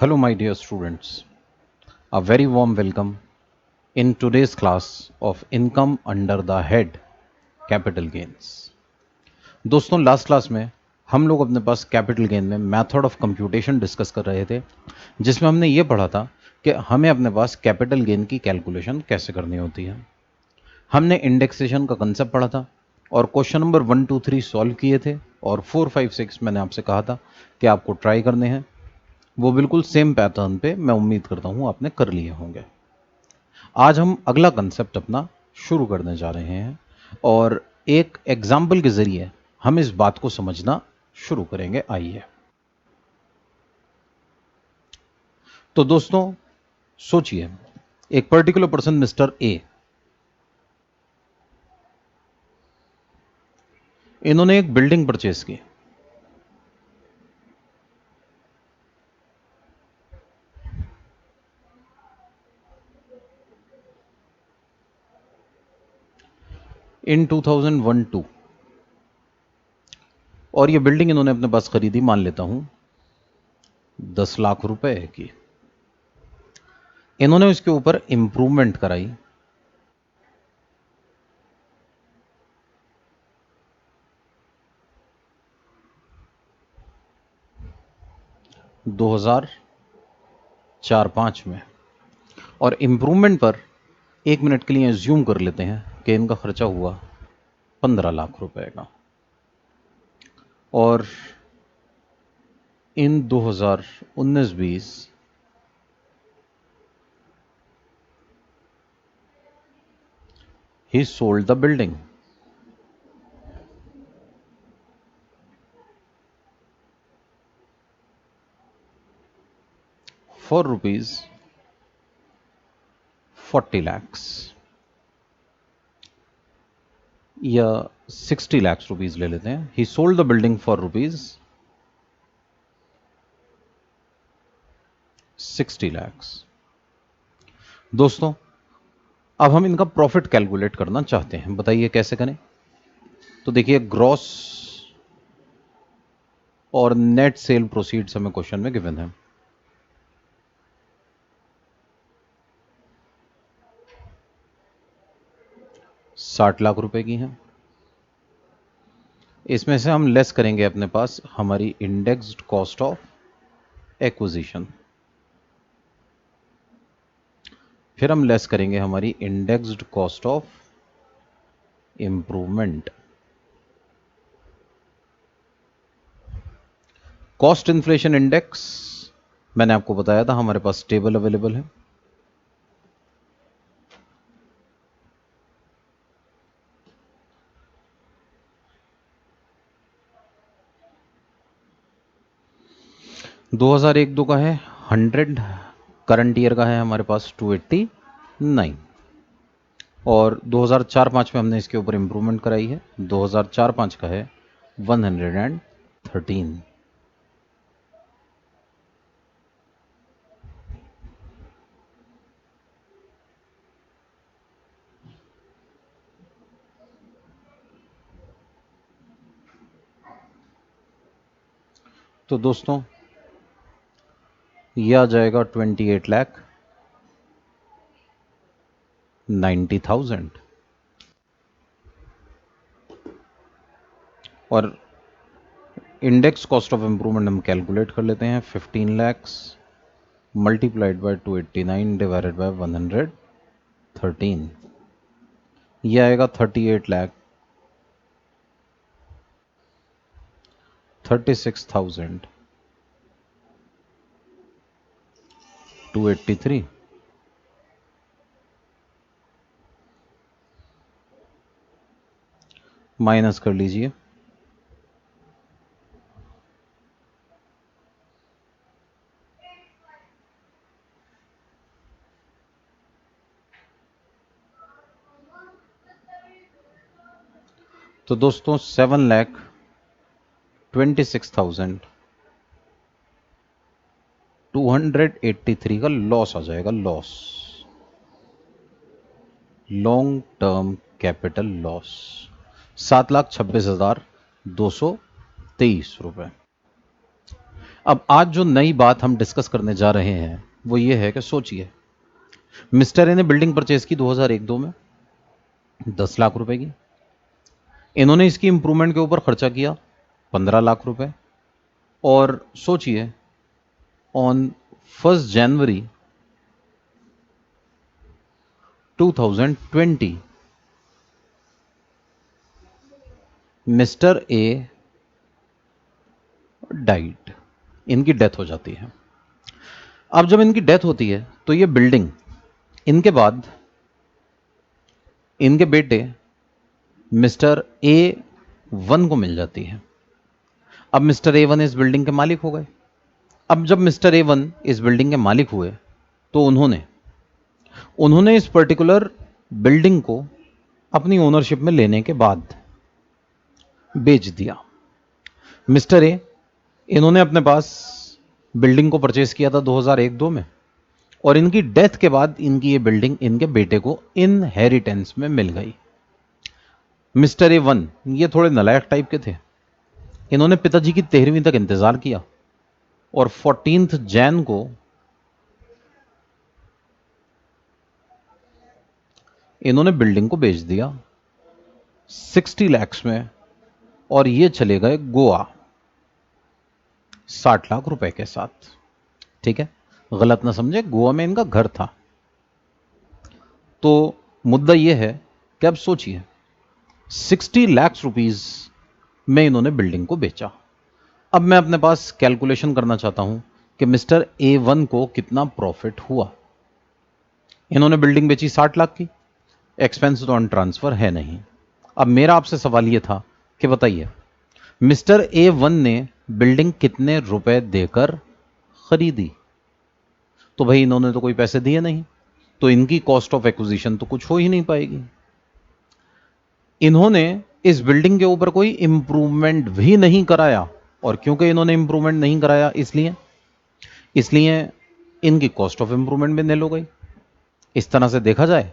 Hello, my dear students. A very warm welcome in today's class of Income under the Head Capital Gains. दोस्तों last class में हम लोग अपने पास capital gain में method of computation discuss कर रहे थे, जिसमें हमने ये पढ़ा था कि हमें अपने पास कैपिटल गेन की कैलकुलेशन कैसे करनी होती है। हमने इंडेक्सेशन का कंसेप्ट पढ़ा था और क्वेश्चन नंबर 1, 2, 3 सॉल्व किए थे और 4, 5, 6 मैंने आपसे कहा था कि आपको ट्राई करने हैं। वो बिल्कुल सेम पैटर्न पे मैं उम्मीद करता हूं आपने कर लिए होंगे। आज हम अगला कंसेप्ट अपना शुरू करने जा रहे हैं और एक एग्जाम्पल के जरिए हम इस बात को समझना शुरू करेंगे। आइए तो दोस्तों सोचिए, एक पर्टिकुलर पर्सन मिस्टर ए, इन्होंने एक बिल्डिंग परचेज की। इन 2001-2 और ये बिल्डिंग इन्होंने अपने पास खरीदी, मान लेता हूं 10 लाख रुपए की। इन्होंने इसके ऊपर इंप्रूवमेंट कराई 2004-5 में, और इंप्रूवमेंट पर एक मिनट के लिए एज्यूम कर लेते हैं कि इनका खर्चा हुआ 15 लाख रुपए का। और इन 2019-20 he sold the building for rupees 40 lakhs या 60 lakhs रुपीज ले लेते हैं। he sold the building for rupees 60 lakhs। दोस्तों अब हम इनका प्रॉफिट कैलकुलेट करना चाहते हैं, बताइए कैसे करें। तो देखिए, ग्रॉस और नेट सेल प्रोसीड्स हमें क्वेश्चन में गिवन है। ₹60 लाख की हैं। इसमें से हम लेस करेंगे अपने पास हमारी इंडेक्स्ड कॉस्ट ऑफ एक्विजिशन, फिर हम लेस करेंगे हमारी indexed cost of improvement. Cost inflation index मैंने आपको बताया था, हमारे पास टेबल अवेलेबल है। दो हजार एक दो का है 100, करंट ईयर का है हमारे पास 289, और 2004-5 में हमने इसके ऊपर इंप्रूवमेंट कराई है। 2004-5 का है 113। तो दोस्तों यह आ जाएगा 28,90,000, और इंडेक्स कॉस्ट ऑफ इंप्रूवमेंट हम कैलकुलेट कर लेते हैं। 15 lakhs multiplied by 289 divided by 113, यह आएगा 38,36,283। माइनस कर लीजिए, तो दोस्तों 7,26,283 का लॉस आ जाएगा। Loss, long term capital loss 7,26,223 रुपए। अब आज जो नई बात हम डिस्कस करने जा रहे हैं वो ये है कि सोचिए, मिस्टर ए ने बिल्डिंग परचेज की 2001-2 में 10 लाख रुपए की। इन्होंने इसकी इंप्रूवमेंट के ऊपर खर्चा किया 15 लाख रुपए। और सोचिए, on 1 January 2020 mister A died, इनकी डेथ हो जाती है। अब जब इनकी डेथ होती है तो ये बिल्डिंग इनके बाद इनके बेटे मिस्टर ए वन को मिल जाती है। अब मिस्टर ए वन इस बिल्डिंग के मालिक हो गए। अब जब मिस्टर ए वन इस बिल्डिंग के मालिक हुए तो उन्होंने इस पर्टिकुलर बिल्डिंग को अपनी ओनरशिप में लेने के बाद बेच दिया। मिस्टर ए, इन्होंने अपने पास बिल्डिंग को परचेज किया था 2001-2 में, और इनकी डेथ के बाद इनकी ये बिल्डिंग इनके बेटे को इनहेरिटेंस में मिल गई। मिस्टर ए वन ये थोड़े नालायक टाइप के थे। इन्होंने पिताजी की 13वीं तक इंतजार किया और 14 जैन को इन्होंने बिल्डिंग को बेच दिया 60 लाख में, और ये चले गए गोवा 60 लाख रुपए के साथ। ठीक है, गलत ना समझे, गोवा में इनका घर था। तो मुद्दा यह है कि अब सोचिए, 60 लाख रुपीस में इन्होंने बिल्डिंग को बेचा। अब मैं अपने पास कैलकुलेशन करना चाहता हूं कि मिस्टर ए वन को कितना प्रॉफिट हुआ। इन्होंने बिल्डिंग बेची 60 लाख की, एक्सपेंस तो ऑन ट्रांसफर है नहीं। अब मेरा आपसे सवाल यह था कि बताइए, मिस्टर ए वन ने बिल्डिंग कितने रुपए देकर खरीदी? तो भाई इन्होंने तो कोई पैसे दिए नहीं, तो इनकी कॉस्ट ऑफ एक्विजिशन तो कुछ हो ही नहीं पाएगी। इन्होंने इस बिल्डिंग के ऊपर कोई इंप्रूवमेंट भी नहीं कराया, और क्योंकि इन्होंने इंप्रूवमेंट नहीं कराया इसलिए इनकी कॉस्ट ऑफ इंप्रूवमेंट भी निल हो गई। इस तरह से देखा जाए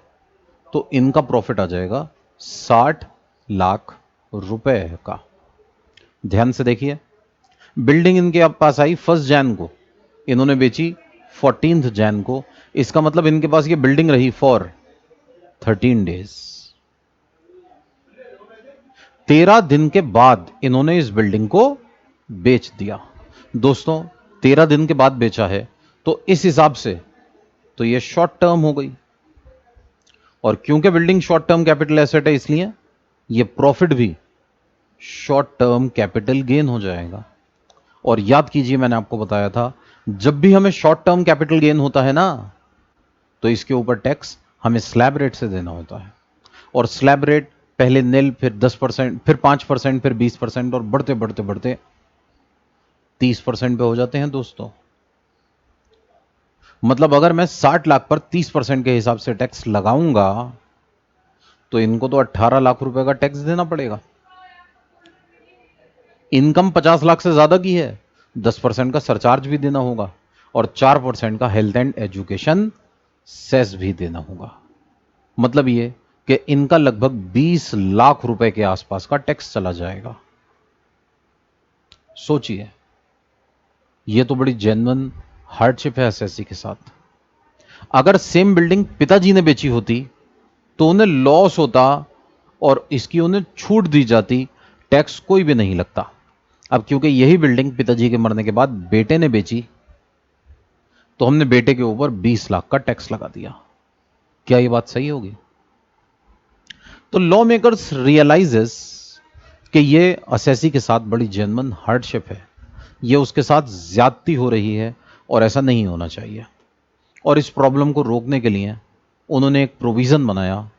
तो इनका प्रॉफिट आ जाएगा 60 लाख रुपए का। ध्यान से देखिए, बिल्डिंग इनके पास आई 1 जैन को, इन्होंने बेची 14 जैन को। इसका मतलब इनके पास ये बिल्डिंग रही फॉर 13 डेज। 13 दिन के बाद इन्होंने इस बिल्डिंग को बेच दिया। दोस्तों, 13 दिन के बाद बेचा है तो इस हिसाब से तो ये शॉर्ट टर्म हो गई, और क्योंकि building short term capital asset है इसलिए ये प्रॉफिट भी शॉर्ट टर्म कैपिटल गेन हो जाएगा। और याद कीजिए, मैंने आपको बताया था, जब भी हमें शॉर्ट टर्म कैपिटल गेन होता है ना, तो इसके ऊपर टैक्स हमें स्लैब रेट से देना होता है। और स्लैब रेट पहले निल, फिर 10%, फिर 5%, फिर 20%, और बढ़ते बढ़ते बढ़ते 30% पे हो जाते हैं दोस्तों। मतलब अगर मैं 60 लाख पर 30% के हिसाब से टैक्स लगाऊंगा तो इनको तो 18 लाख रुपए का टैक्स देना पड़ेगा। इनकम 50 लाख से ज्यादा की है, 10% का सरचार्ज भी देना होगा, और 4% का हेल्थ एंड एजुकेशन सेस भी देना होगा। मतलब ये कि इनका लगभग 20 लाख रुपए के आसपास का टैक्स चला जाएगा। सोचिए, ये तो बड़ी जेन्युइन हार्डशिप है एसएससी के साथ। अगर सेम बिल्डिंग पिताजी ने बेची होती तो उन्हें लॉस होता और इसकी उन्हें छूट दी जाती, टैक्स कोई भी नहीं लगता। अब क्योंकि यही बिल्डिंग पिताजी के मरने के बाद बेटे ने बेची, तो हमने बेटे के ऊपर 20 लाख का टैक्स लगा दिया। क्या यह बात सही होगी? तो लॉ मेकर्स रियलाइजेस कि ये असेसी के साथ बड़ी जेन्युइन हार्डशिप है, ये उसके साथ ज्यादती हो रही है, और ऐसा नहीं होना चाहिए। और इस प्रॉब्लम को रोकने के लिए उन्होंने एक प्रोविजन बनाया,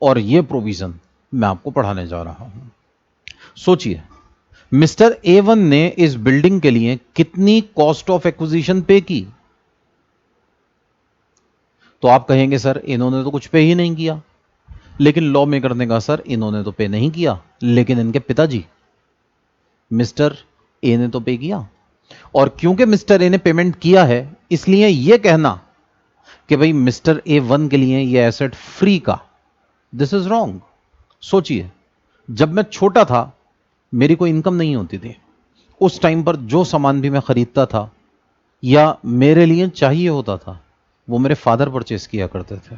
और यह प्रोविजन मैं आपको पढ़ाने जा रहा हूं। सोचिए, मिस्टर ए वन ने इस बिल्डिंग के लिए कितनी कॉस्ट ऑफ एक्विजिशन पे की? तो आप कहेंगे सर इन्होंने तो कुछ पे ही नहीं किया। लेकिन लॉ मेकर ने कहा सर इन्होंने तो पे नहीं किया, लेकिन इनके पिताजी मिस्टर ए ने तो पे किया। और क्योंकि मिस्टर ए ने पेमेंट किया है, इसलिए यह कहना कि भाई मिस्टर ए वन के लिए यह एसेट फ्री का, दिस इज रॉन्ग। सोचिए, जब मैं छोटा था मेरी कोई इनकम नहीं होती थी, उस टाइम पर जो सामान भी मैं खरीदता था या मेरे लिए चाहिए होता था, वो मेरे फादर परचेस किया करते थे।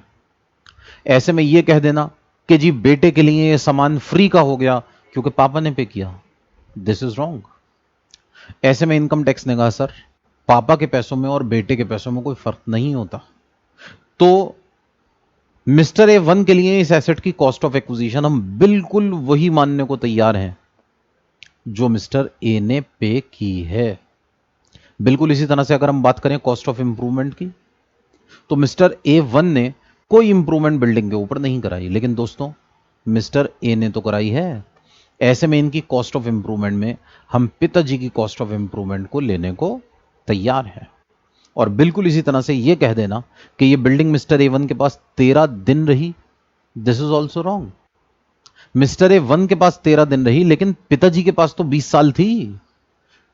ऐसे में यह कह देना कि जी बेटे के लिए यह सामान फ्री का हो गया क्योंकि पापा ने पे किया, दिस इज रॉन्ग। ऐसे में इनकम टैक्स ने कहा सर पापा के पैसों में और बेटे के पैसों में कोई फर्क नहीं होता, तो मिस्टर ए वन के लिए इस एसेट की कॉस्ट ऑफ एक्विजिशन हम बिल्कुल वही मानने को तैयार हैं जो मिस्टर ए ने पे की है। बिल्कुल इसी तरह से अगर हम बात करें कॉस्ट ऑफ इंप्रूवमेंट की, तो मिस्टर ए वन ने कोई इंप्रूवमेंट बिल्डिंग के ऊपर नहीं कराई, लेकिन दोस्तों मिस्टर ए ने तो कराई है। ऐसे में इनकी कॉस्ट ऑफ इंप्रूवमेंट में हम पिताजी की कॉस्ट ऑफ इंप्रूवमेंट को लेने को तैयार हैं। और बिल्कुल इसी तरह से यह कह देना कि यह बिल्डिंग मिस्टर ए वन के पास 13 दिन रही, this is also wrong. Mister A one के पास 13 दिन रही, लेकिन पिताजी के पास तो 20 साल थी।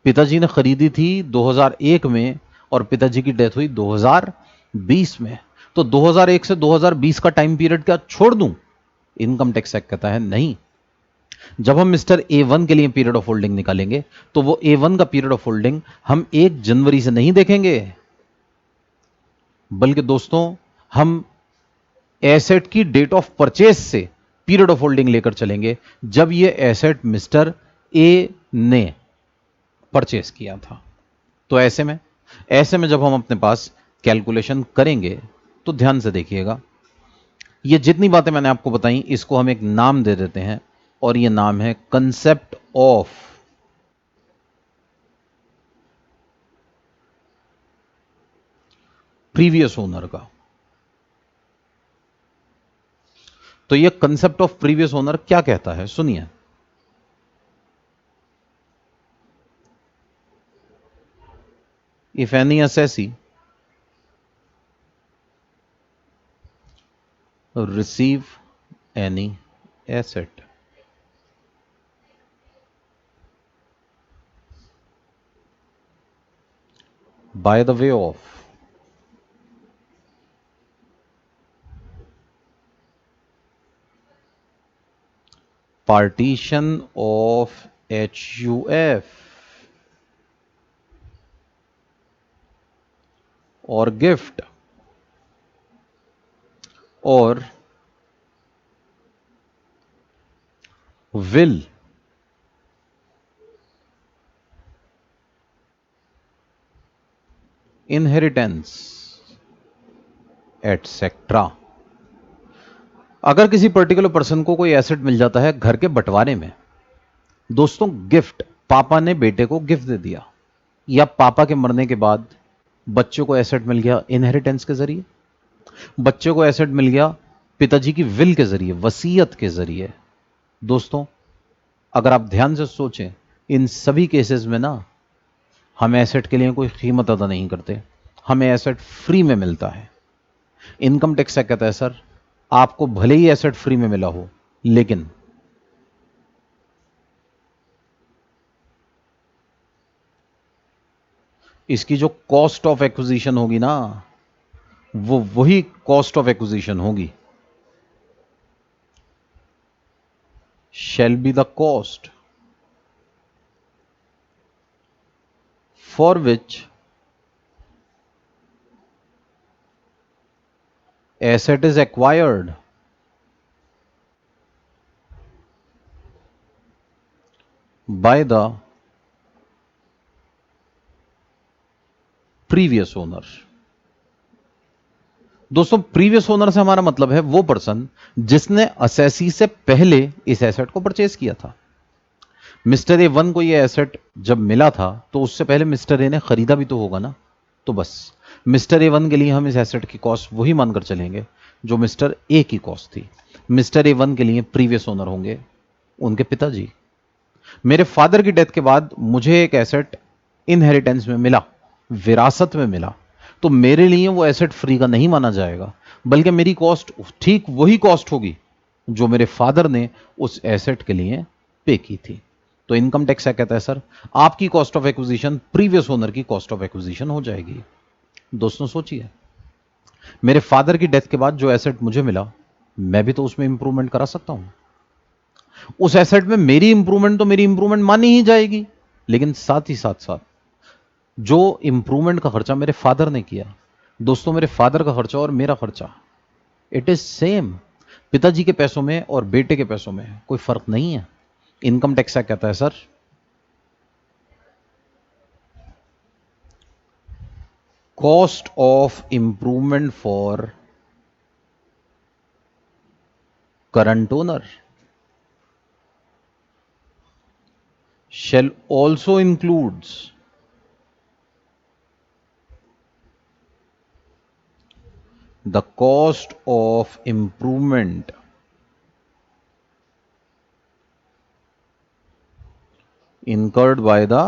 पिताजी ने खरीदी थी 2001 में और पिताजी की डेथ हुई 2020 में, तो 2001 से 2020 का टाइम पीरियड क्या छोड़ दूं? इनकम टैक्स एक्ट कहता है नहीं। जब हम मिस्टर ए वन के लिए पीरियड ऑफ होल्डिंग निकालेंगे तो वो ए वन का पीरियड ऑफ होल्डिंग हम 1 जनवरी से नहीं देखेंगे, बल्कि दोस्तों हम एसेट की डेट ऑफ परचेज से पीरियड ऑफ होल्डिंग लेकर चलेंगे जब ये एसेट मिस्टर ए ने परचेज किया था। तो ऐसे में जब हम अपने पास कैलकुलेशन करेंगे तो ध्यान से देखिएगा, ये जितनी बातें मैंने आपको बताई इसको हम एक नाम दे देते हैं और ये नाम है कंसेप्ट ऑफ प्रीवियस ओनर का। तो ये कंसेप्ट ऑफ प्रीवियस ओनर क्या कहता है, सुनिए। If any assessee receive any asset by the way of partition of HUF or gift or will inheritance etcetera. अगर किसी पर्टिकुलर पर्सन को कोई एसेट मिल जाता है घर के बंटवारे में, दोस्तों गिफ्ट, पापा ने बेटे को गिफ्ट दे दिया, या पापा के मरने के बाद बच्चे को एसेट मिल गया इनहेरिटेंस के जरिए, बच्चे को एसेट मिल गया पिताजी की विल के जरिए, वसीयत के जरिए। दोस्तों अगर आप ध्यान से सोचें, इन सभी केसेस में ना हम एसेट के लिए कोई कीमत अदा नहीं करते, हमें एसेट फ्री में मिलता है। इनकम टैक्स क्या कहता है सर, आपको भले ही एसेट फ्री में मिला हो लेकिन इसकी जो कॉस्ट ऑफ एक्विजिशन होगी ना, वो वही कॉस्ट ऑफ एक्विजिशन होगी, shall be the cost for which asset is acquired by the previous owner। दोस्तों प्रीवियस ओनर से हमारा मतलब है वो पर्सन जिसने असेसी से पहले इस एसेट को परचेज किया था। मिस्टर ए वन को ये एसेट जब मिला था तो उससे पहले मिस्टर ए ने खरीदा भी तो होगा ना, तो बस मिस्टर ए वन के लिए हम इस एसेट की कॉस्ट वही मानकर चलेंगे जो मिस्टर ए की कॉस्ट थी। मिस्टर ए वन के लिए प्रीवियस ओनर होंगे उनके पिताजी। मेरे फादर की डेथ के बाद मुझे एक एसेट इनहेरिटेंस में मिला, विरासत में मिला, तो मेरे लिए वो एसेट फ्री का नहीं माना जाएगा, बल्कि मेरी कॉस्ट ठीक वही कॉस्ट होगी जो मेरे फादर ने उस एसेट के लिए पे की थी। तो इनकम टैक्स क्या कहता है सर, आपकी cost of acquisition previous owner की कॉस्ट ऑफ एक्विजिशन हो जाएगी। दोस्तों सोचिए, मेरे फादर की डेथ के बाद जो एसेट मुझे मिला, मैं भी तो उसमें इंप्रूवमेंट करा सकता हूं। उस एसेट में मेरी इंप्रूवमेंट तो मेरी इंप्रूवमेंट मानी ही जाएगी, लेकिन साथ ही साथ जो इंप्रूवमेंट का खर्चा मेरे फादर ने किया, दोस्तों मेरे फादर का खर्चा और मेरा खर्चा इट इज सेम। पिताजी के पैसों में और बेटे के पैसों में कोई फर्क नहीं है। इनकम टैक्स क्या कहता है sir? Cost of improvement for current owner shall also includes the cost of improvement incurred by the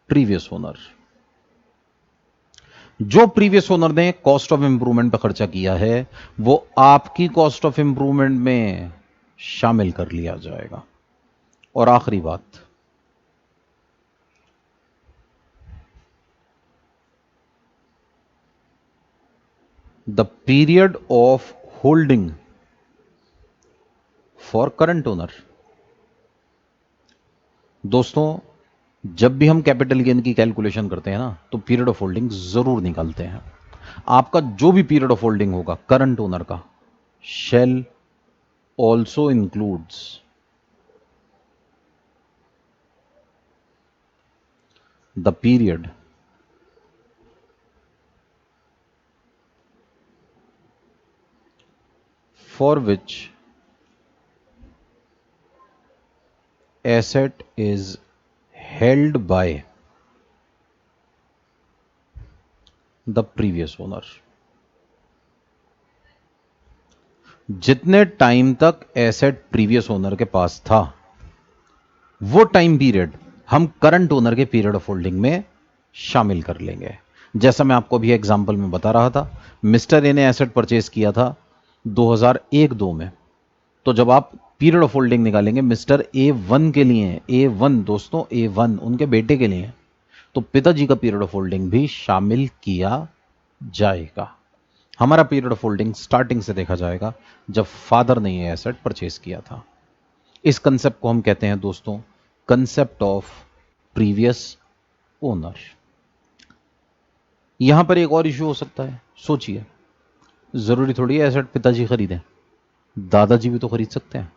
previous owner। जो प्रीवियस ओनर ने कॉस्ट ऑफ इंप्रूवमेंट पर खर्चा किया है वो आपकी कॉस्ट ऑफ इंप्रूवमेंट में शामिल कर लिया जाएगा। और आखिरी बात, the period of holding for current owner. दोस्तों जब भी हम कैपिटल गेन की कैलकुलेशन करते हैं ना तो पीरियड ऑफ होल्डिंग जरूर निकालते हैं। आपका जो भी पीरियड ऑफ होल्डिंग होगा करंट ओनर का, shell also includes the period for which asset is held by the previous owner। जितने टाइम तक एसेट प्रीवियस ओनर के पास था वो टाइम पीरियड हम करंट ओनर के पीरियड ऑफ होल्डिंग में शामिल कर लेंगे। जैसा मैं आपको अभी एग्जांपल में बता रहा था, मिस्टर ए ने एसेट परचेज किया था 2001-2 में, तो जब आप पीरियड ऑफ होल्डिंग निकालेंगे मिस्टर ए वन के लिए, ए वन दोस्तों ए वन उनके बेटे के लिए, तो पिताजी का पीरियड ऑफ होल्डिंग भी शामिल किया जाएगा। हमारा पीरियड ऑफ होल्डिंग स्टार्टिंग से देखा जाएगा जब फादर ने ये एसेट परचेज किया था। इस कंसेप्ट को हम कहते हैं दोस्तों कंसेप्ट ऑफ प्रीवियस ओनर। यहां पर एक और इश्यू हो सकता है, सोचिए, जरूरी थोड़ी है एसेट पिताजी खरीदें, दादाजी भी तो खरीद सकते हैं।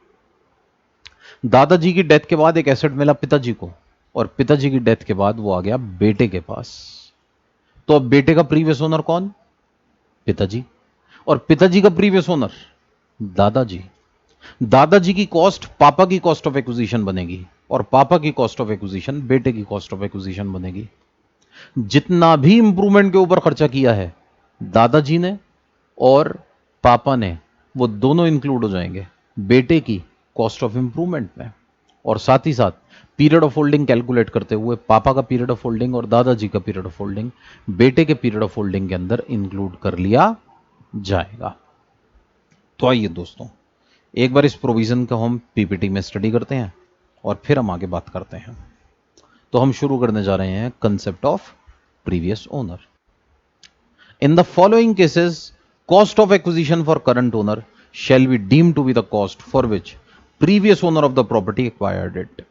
दादाजी की डेथ के बाद एक एसेट मिला पिताजी को और पिताजी की डेथ के बाद वो आ गया बेटे के पास, तो अब बेटे का प्रीवियस ओनर कौन? पिताजी। और पिताजी का प्रीवियस ओनर दादाजी। दादाजी की कॉस्ट पापा की कॉस्ट ऑफ एक्विजिशन बनेगी और पापा की कॉस्ट ऑफ एक्विजिशन बेटे की कॉस्ट ऑफ एक्विजिशन बनेगी। जितना भी इंप्रूवमेंट के ऊपर खर्चा किया है दादाजी ने और पापा ने, वो दोनों इंक्लूड हो जाएंगे बेटे की कॉस्ट ऑफ इंप्रूवमेंट में। और साथ ही साथ पीरियड ऑफ होल्डिंग कैलकुलेट करते हुए पापा का पीरियड ऑफ होल्डिंग और दादाजी का पीरियड ऑफ होल्डिंग बेटे के पीरियड ऑफ होल्डिंग के अंदर इंक्लूड कर लिया जाएगा। तो आइए दोस्तों एक बार इस प्रोविजन को हम पीपीटी में स्टडी करते हैं और फिर हम आगे बात करते हैं। तो हम शुरू करने जा रहे हैं concept of previous owner. In the following cases cost of acquisition for current owner shall be deemed to be the cost for which previous owner of the property acquired it।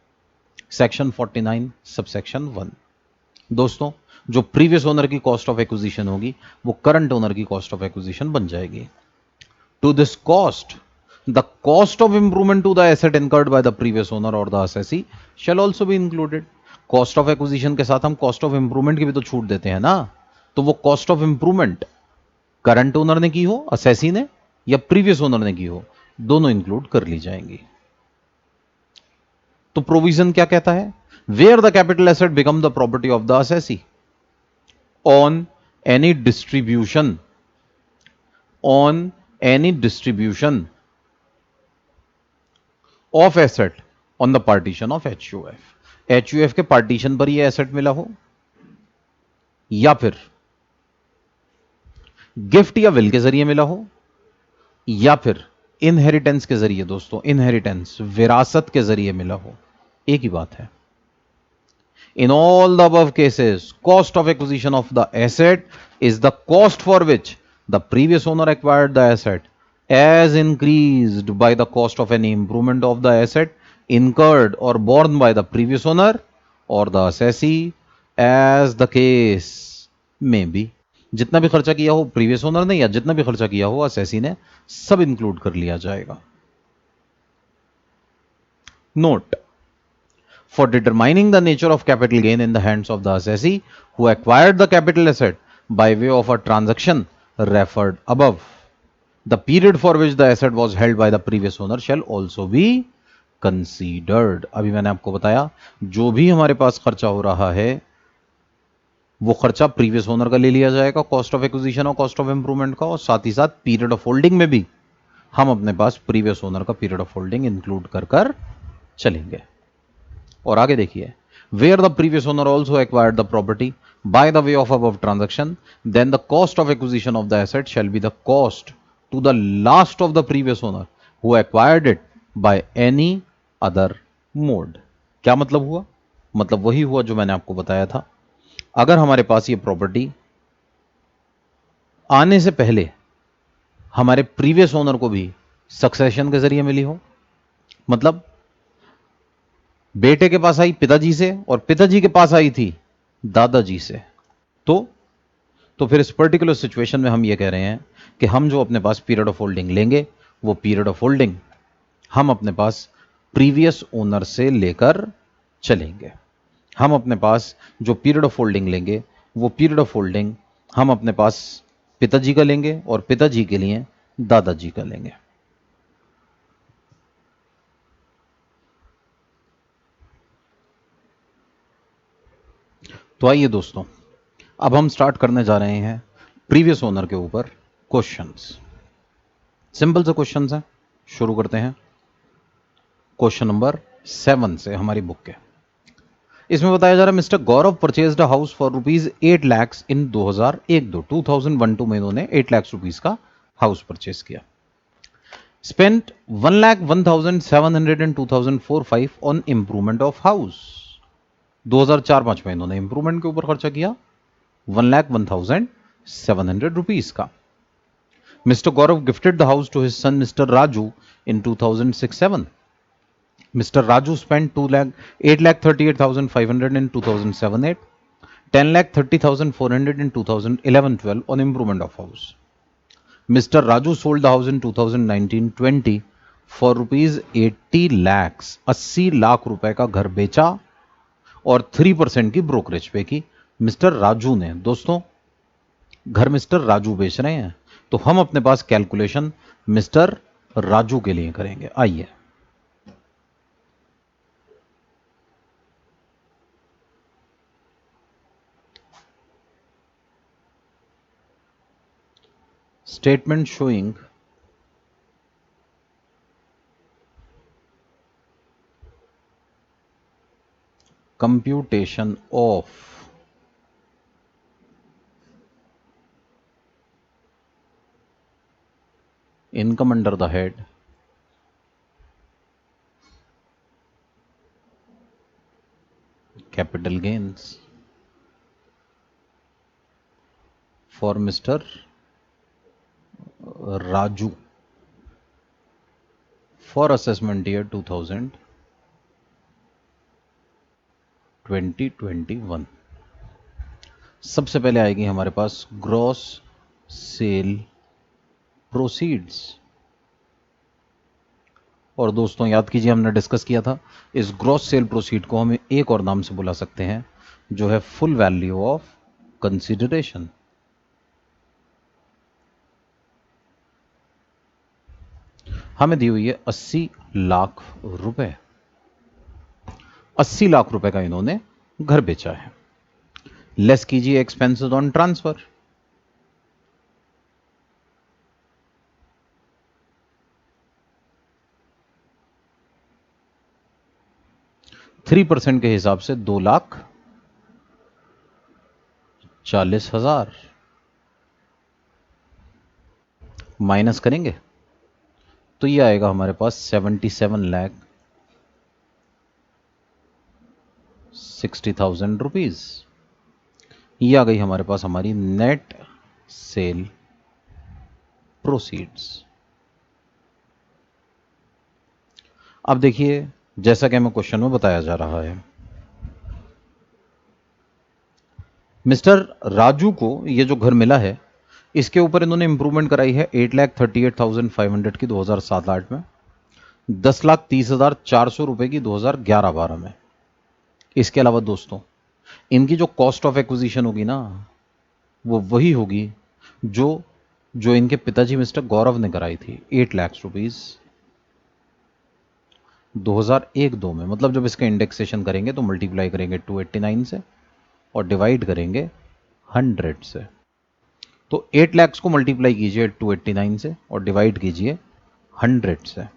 Section 49 subsection 1। दोस्तों जो previous owner की cost of acquisition होगी वो current owner की cost of acquisition बन जाएगी। To this cost the cost of improvement to the asset incurred by the previous owner और the assessee shall also be included। Cost of acquisition के साथ हम cost of improvement की भी तो छूट देते हैं ना, तो वो cost of improvement current owner ने की हो, असेसी ने, या प्रीवियस ओनर ने की हो, दोनों इंक्लूड कर ली जाएंगी। तो प्रोविजन क्या कहता है? Where the capital asset become the property of the assessee on any distribution of asset on the partition of HUF. HUF के पार्टीशन पर यह एसेट मिला हो या फिर गिफ्ट या विल के जरिए मिला हो या फिर इनहेरिटेंस के जरिए, दोस्तों इनहेरिटेंस विरासत के जरिए मिला हो, एक ही बात है। In all the above cases cost of acquisition of the asset is the cost for which the previous owner acquired the asset as increased by the cost of any improvement of the asset incurred or borne by the previous owner or the assessee as the case may be। जितना भी खर्चा किया हो previous owner ने या जितना भी खर्चा किया हो असेसी ने, सब इंक्लूड कर लिया जाएगा। Note, for determining the nature of capital gain in the hands of the assessee who acquired the capital asset by way of a transaction referred above, the period for which the asset was held by the previous owner shall also be considered। अभी मैंने आपको बताया जो भी हमारे पास खर्चा हो रहा है वो खर्चा प्रीवियस ओनर का ले लिया जाएगा, कॉस्ट ऑफ एक्विजिशन और कॉस्ट ऑफ इंप्रूवमेंट का, और साथ ही साथ पीरियड ऑफ होल्डिंग में भी हम अपने पास प्रीवियस ओनर का पीरियड ऑफ होल्डिंग इंक्लूड कर कर चलेंगे। और आगे देखिए, where the previous owner also acquired the property by the way of above transaction then the cost of acquisition of the asset shall be the cost to the last of the previous owner who acquired it by any other mode. क्या मतलब हुआ? मतलब वही हुआ जो मैंने आपको बताया था। अगर हमारे पास ये प्रॉपर्टी आने से पहले हमारे प्रीवियस ओनर को भी सक्सेशन के जरिए मिली हो, मतलब बेटे के पास आई पिताजी से और पिताजी के पास आई थी दादाजी से, तो फिर इस पर्टिकुलर सिचुएशन में हम ये कह रहे हैं कि हम जो अपने पास पीरियड ऑफ होल्डिंग लेंगे वो पीरियड ऑफ होल्डिंग हम अपने पास प्रीवियस ओनर से लेकर चलेंगे। हम अपने पास जो पीरियड ऑफ होल्डिंग लेंगे वो पीरियड ऑफ होल्डिंग हम अपने पास पिताजी का लेंगे और पिताजी के लिए दादाजी का लेंगे। तो आइए दोस्तों, अब हम स्टार्ट करने जा रहे हैं प्रीवियस ओनर के ऊपर क्वेश्चंस। सिंपल से क्वेश्चंस हैं, शुरू करते हैं क्वेश्चन नंबर 7 से हमारी बुक के। इसमें बताया जा रहा है mister Gaurav purchased a house for rupees 8 lakh in 2001-2 में इन्होंने 8 लाख रुपीज का हाउस परचेज किया। Spent 1,01,700 in 2004-05 on improvement of house. 2004-05 में इन्होंने इंप्रूवमेंट के ऊपर खर्चा किया 1,01,700 रुपीज का। Mister Gaurav gifted the house to his son mister Raju in 2006-07। Mr. Raju spent 8,38,500 in 2007-08, 10,30,400 in 2011-12 on improvement of house. Mr. Raju sold the house in 2019-20 for rupees 80 lakhs, 80 lakh रुपए का घर बेचा और 3% की ब्रोकरेज पे की मिस्टर राजू ने। दोस्तों, घर मिस्टर राजू बेच रहे हैं तो हम अपने पास कैलकुलेशन मिस्टर राजू के लिए करेंगे। आइए, statement showing computation of income under the head capital gains for Mr. Raju for assessment year 2020-21। सबसे पहले आएगी हमारे पास ग्रॉस सेल प्रोसीड्स। और दोस्तों याद कीजिए, हमने डिस्कस किया था इस ग्रॉस सेल प्रोसीड को हम एक और नाम से बुला सकते हैं जो है फुल वैल्यू ऑफ कंसीडरेशन। हमें दी हुई है 80 लाख रुपए। 80 लाख रुपए का इन्होंने घर बेचा है। लेस कीजिए expenses on transfer. Three percent के हिसाब से 2,40,000 माइनस करेंगे तो ये आएगा हमारे पास 77,60,000 रुपीज। ये आ गई हमारे पास हमारी नेट सेल प्रोसीड्स। अब देखिए जैसा कि हमें क्वेश्चन में बताया जा रहा है। मिस्टर राजू को ये जो घर मिला है, इसके ऊपर इन्होंने इंप्रूवमेंट कराई है 8,38,500 की 2007-8 में, 10,30,400 रुपए की 2011-12 में। इसके अलावा दोस्तों, इनकी जो कॉस्ट ऑफ एक्विजिशन होगी ना, वो वही होगी जो जो इनके पिताजी मिस्टर गौरव ने कराई थी, 8 लाख रुपीज 2001-2 में। मतलब जब इसका इंडेक्सेशन करेंगे तो मल्टीप्लाई करेंगे 289 से और डिवाइड करेंगे 100 से। तो 8 लाख को मल्टीप्लाई कीजिए 289 से और डिवाइड कीजिए 100 से।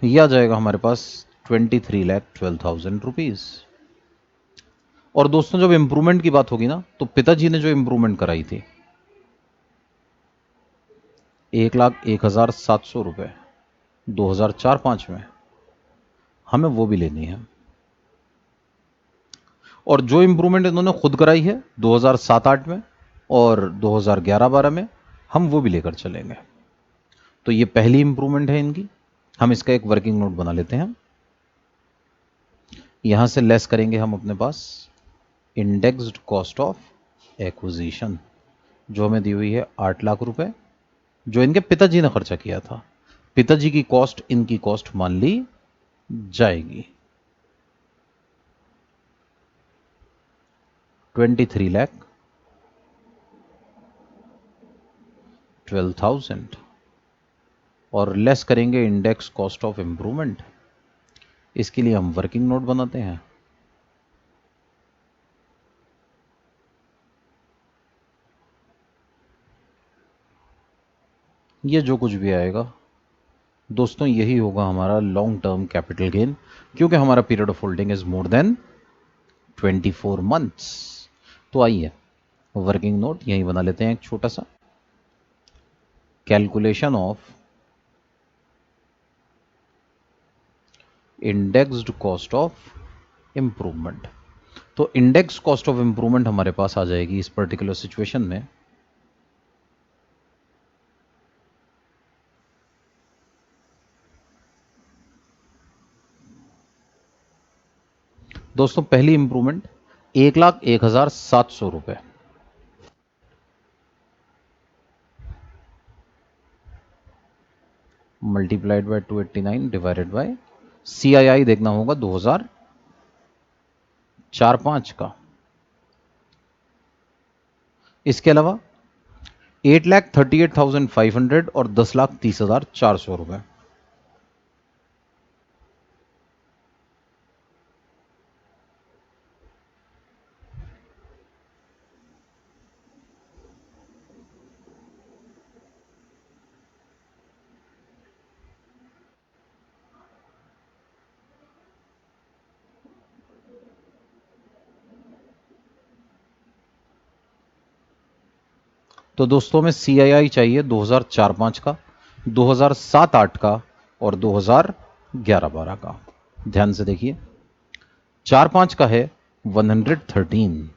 यह आ जाएगा हमारे पास 23,12,000 रुपीज। और दोस्तों, जब इंप्रूवमेंट की बात होगी ना, तो पिताजी ने जो इंप्रूवमेंट कराई थी 1,01,700 रुपए 2004-5 में, हमें वो भी लेनी है। और जो इंप्रूवमेंट इन्होंने खुद कराई है 2007-8 में और 2011-12 में, हम वो भी लेकर चलेंगे। तो ये पहली इंप्रूवमेंट है इनकी। हम इसका एक वर्किंग नोट बना लेते हैं। यहां से लेस करेंगे हम अपने पास इंडेक्स्ड कॉस्ट ऑफ एक्विजिशन, जो हमें दी हुई है 8 लाख रुपए, जो इनके पिताजी ने खर्चा किया था। पिताजी की कॉस्ट इनकी कॉस्ट मान ली जाएगी। 23,12,000 और लेस करेंगे इंडेक्स कॉस्ट ऑफ इंप्रूवमेंट। इसके लिए हम वर्किंग नोट बनाते हैं। ये जो कुछ भी आएगा दोस्तों, यही होगा हमारा लॉन्ग टर्म कैपिटल गेन, क्योंकि हमारा period of holding is more than 24 months. तो आइए वर्किंग नोट यहीं बना लेते हैं एक छोटा सा। Calculation of indexed cost of improvement. तो इंडेक्स कॉस्ट ऑफ इंप्रूवमेंट हमारे पास आ जाएगी इस पर्टिकुलर सिचुएशन में दोस्तों, पहली इंप्रूवमेंट 1,01,700 रुपए multiplied by 289 divided by CII देखना होगा 2004-5 का। इसके अलावा 8,38,500 और 10,30,400 रुपए। तो दोस्तों, में CII चाहिए 2004-5 का, 2007-8 का और 2011-12 का। ध्यान से देखिए, 4-5 का है 113,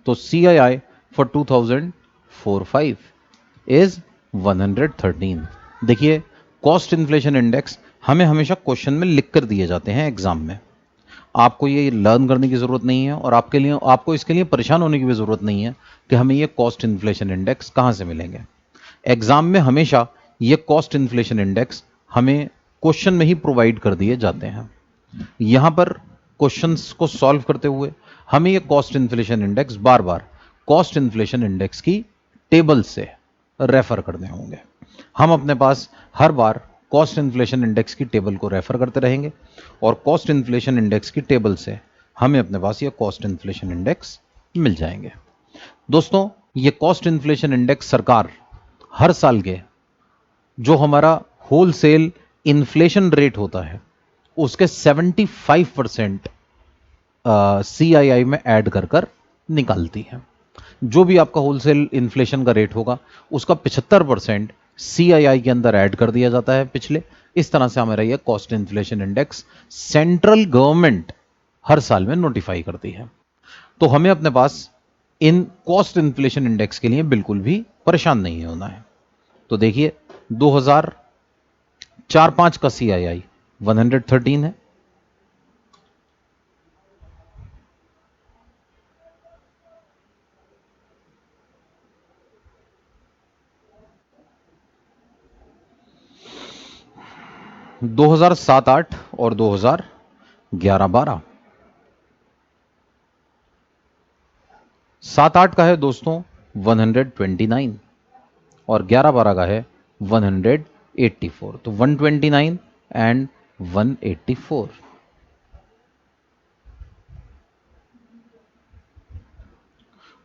तो CII फॉर 2004-5 इज 113। देखिए, कॉस्ट इन्फ्लेशन इंडेक्स हमें हमेशा क्वेश्चन में लिख कर दिए जाते हैं एग्जाम में। आपको ये लर्न करने की जरूरत नहीं है और आपको इसके लिए परेशान होने की भी जरूरत नहीं है कि हमें ये कॉस्ट इन्फ्लेशन इंडेक्स कहां से मिलेंगे। एग्जाम में हमेशा ये कॉस्ट इन्फ्लेशन इंडेक्स हमें क्वेश्चन में ही प्रोवाइड कर दिए जाते हैं। यहां पर क्वेश्चंस को सॉल्व करते हुए हमें ये कॉस्ट इन्फ्लेशन इंडेक्स बार बार कॉस्ट इन्फ्लेशन इंडेक्स की टेबल से रेफर करने होंगे। हम अपने पास हर बार कॉस्ट इन्फ्लेशन इंडेक्स की टेबल को रेफर करते रहेंगे और कॉस्ट इन्फ्लेशन इंडेक्स की टेबल से हमें अपने पास ये कॉस्ट इन्फ्लेशन इंडेक्स मिल जाएंगे। दोस्तों, ये कॉस्ट इन्फ्लेशन इंडेक्स सरकार हर साल के जो हमारा होलसेल इन्फ्लेशन रेट होता है उसके 75% CII में ऐड कर कर निकालती है। जो भी आपका होलसेल इन्फ्लेशन का रेट होगा उसका 75% CII के अंदर ऐड कर दिया जाता है पिछले। इस तरह से हमारा यह cost inflation index central government हर साल में नोटिफाई करती है। तो हमें अपने पास इन कॉस्ट इन्फ्लेशन इंडेक्स के लिए बिल्कुल भी परेशान नहीं होना है। तो देखिए 2004-5 का CII 113 है, 2007-8 और 2011-12। 7-8 का है दोस्तों 129 और 11-12 का है 184। तो 129 एंड 184।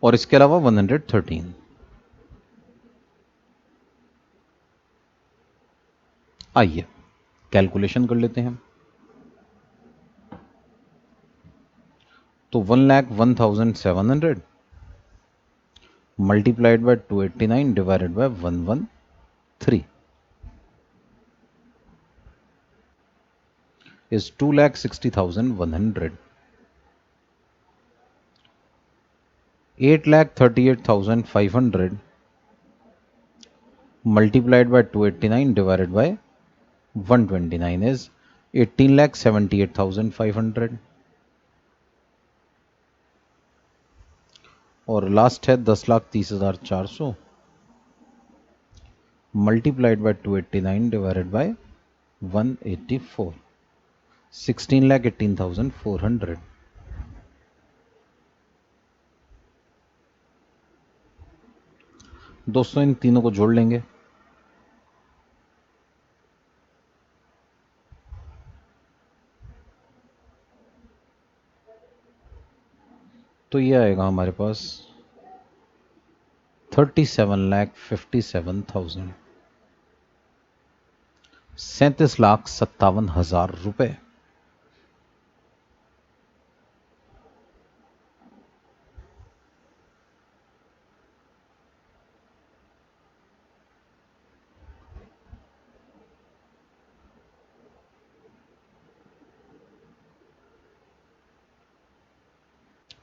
और इसके अलावा 113। आइए कैलकुलेशन कर लेते हैं। तो 1,01,700 multiplied by 289 divided by 113 is 2,60,100. 8,38,500 multiplied by 289 divided by 129 is 18,78,500. और लास्ट है 10,30,400 मल्टीप्लाइड बाय 289 डिवाइडेड बाय 184 16,18,400। दोस्तों इन तीनों को जोड़ लेंगे तो ये आएगा हमारे पास 37,57,000 37,57,000 रुपए।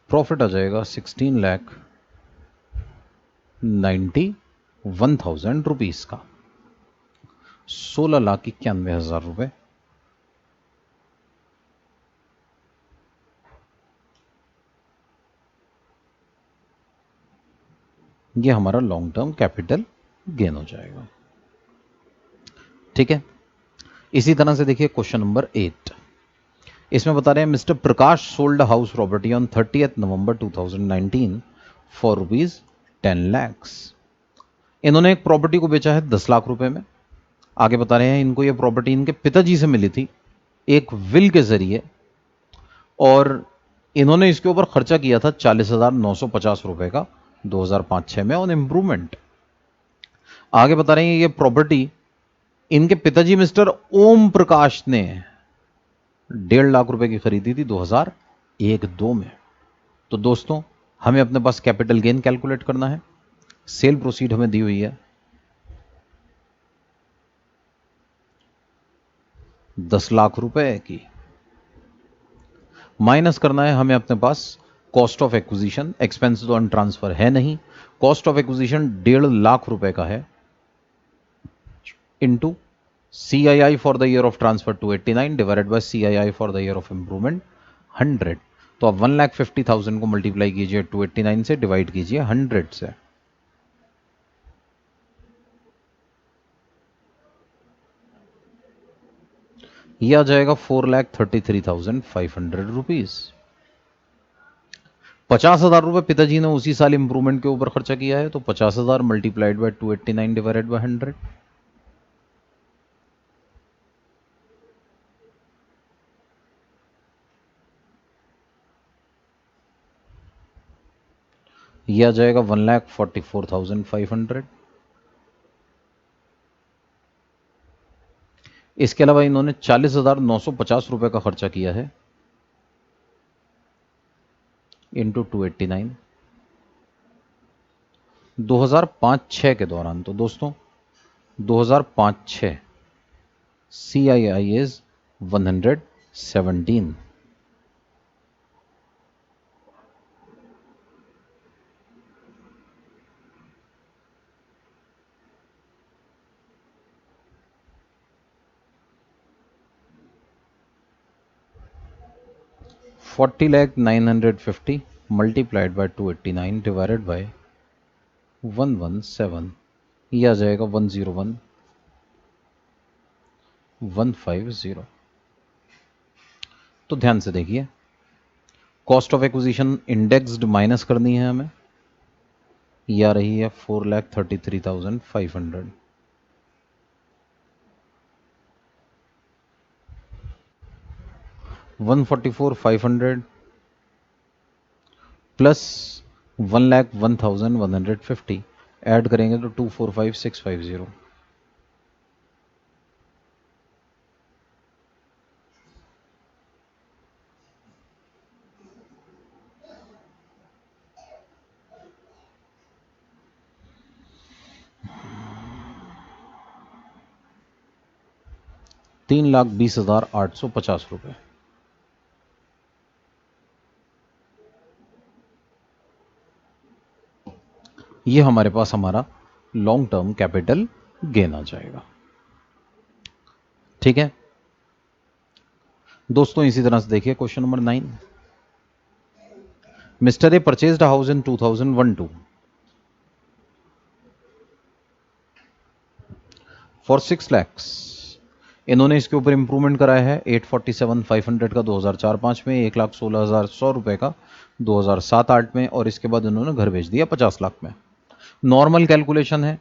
प्रॉफिट आ जाएगा 16,91,000 रुपीज का, 16,91,000 रुपए। ये हमारा लॉन्ग टर्म कैपिटल गेन हो जाएगा। ठीक है, इसी तरह से देखिए क्वेश्चन नंबर 8। इसमें बता रहे हैं mister Prakash sold house property on 30th November 2019 for ₹10 lakhs। इन्होंने एक प्रॉपर्टी को बेचा है 10 लाख रुपए में। आगे बता रहे हैं इनको ये प्रॉपर्टी इनके पिताजी से मिली थी एक विल के जरिए, और इन्होंने इसके ऊपर खर्चा किया था 40,950 रुपए का 2005-6 में ऑन इंप्रूवमेंट। आगे बता रहे हैं ये प्रॉपर्टी इनके पिताजी मिस्टर ओम प्रकाश ने 1.5 लाख रुपए की खरीदी थी 2001-2 में। तो दोस्तों हमें अपने पास कैपिटल गेन कैलकुलेट करना है। सेल प्रोसीड हमें दी हुई है 10 लाख रुपए की, माइनस करना है हमें अपने पास कॉस्ट ऑफ एक्विजिशन। एक्सपेंस तो ऑन ट्रांसफर है नहीं, कॉस्ट ऑफ एक्विजिशन 1.5 लाख रुपए का है, into CII for the year of transfer 289 divided by CII for the year of improvement 100। तो अब 1,50,000 को मल्टीप्लाई कीजिए 289 से, डिवाइड कीजिए 100 से। यह आ जाएगा 4,33,500 रुपीज। 50,000 रुपए पिताजी ने उसी साल इंप्रूवमेंट के ऊपर खर्चा किया है, तो 50,000 मल्टीप्लाइड बाय 289 डिवाइडेड बाय 100। यह आ जाएगा 1,44,500। इसके अलावा इन्होंने 40,950 रुपए का खर्चा किया है इंटू 289 2005-6 के दौरान। तो दोस्तों 2005-6 CII is 117। 40,950 multiplied by 289 divided by 117, ये आ जाएगा 101,150। तो ध्यान से देखिए, cost of acquisition indexed minus करनी है हमें, ये आ रही है 4,33,500। $144,500 प्लस 1,01,150 ऐड करेंगे तो 245,650। ₹3,20,850। ये हमारे पास हमारा लॉन्ग टर्म कैपिटल गेन आ जाएगा। ठीक है दोस्तों, इसी तरह से देखिए question number 9। Mister A purchased a house in 2012 for 6 lakhs। इन्होंने इसके ऊपर इंप्रूवमेंट कराया है 847,500 का 2004-5 में, 1,16,100 रुपए का 2007-8 में, और इसके बाद इन्होंने घर बेच दिया 50 लाख में। नॉर्मल कैलकुलेशन है,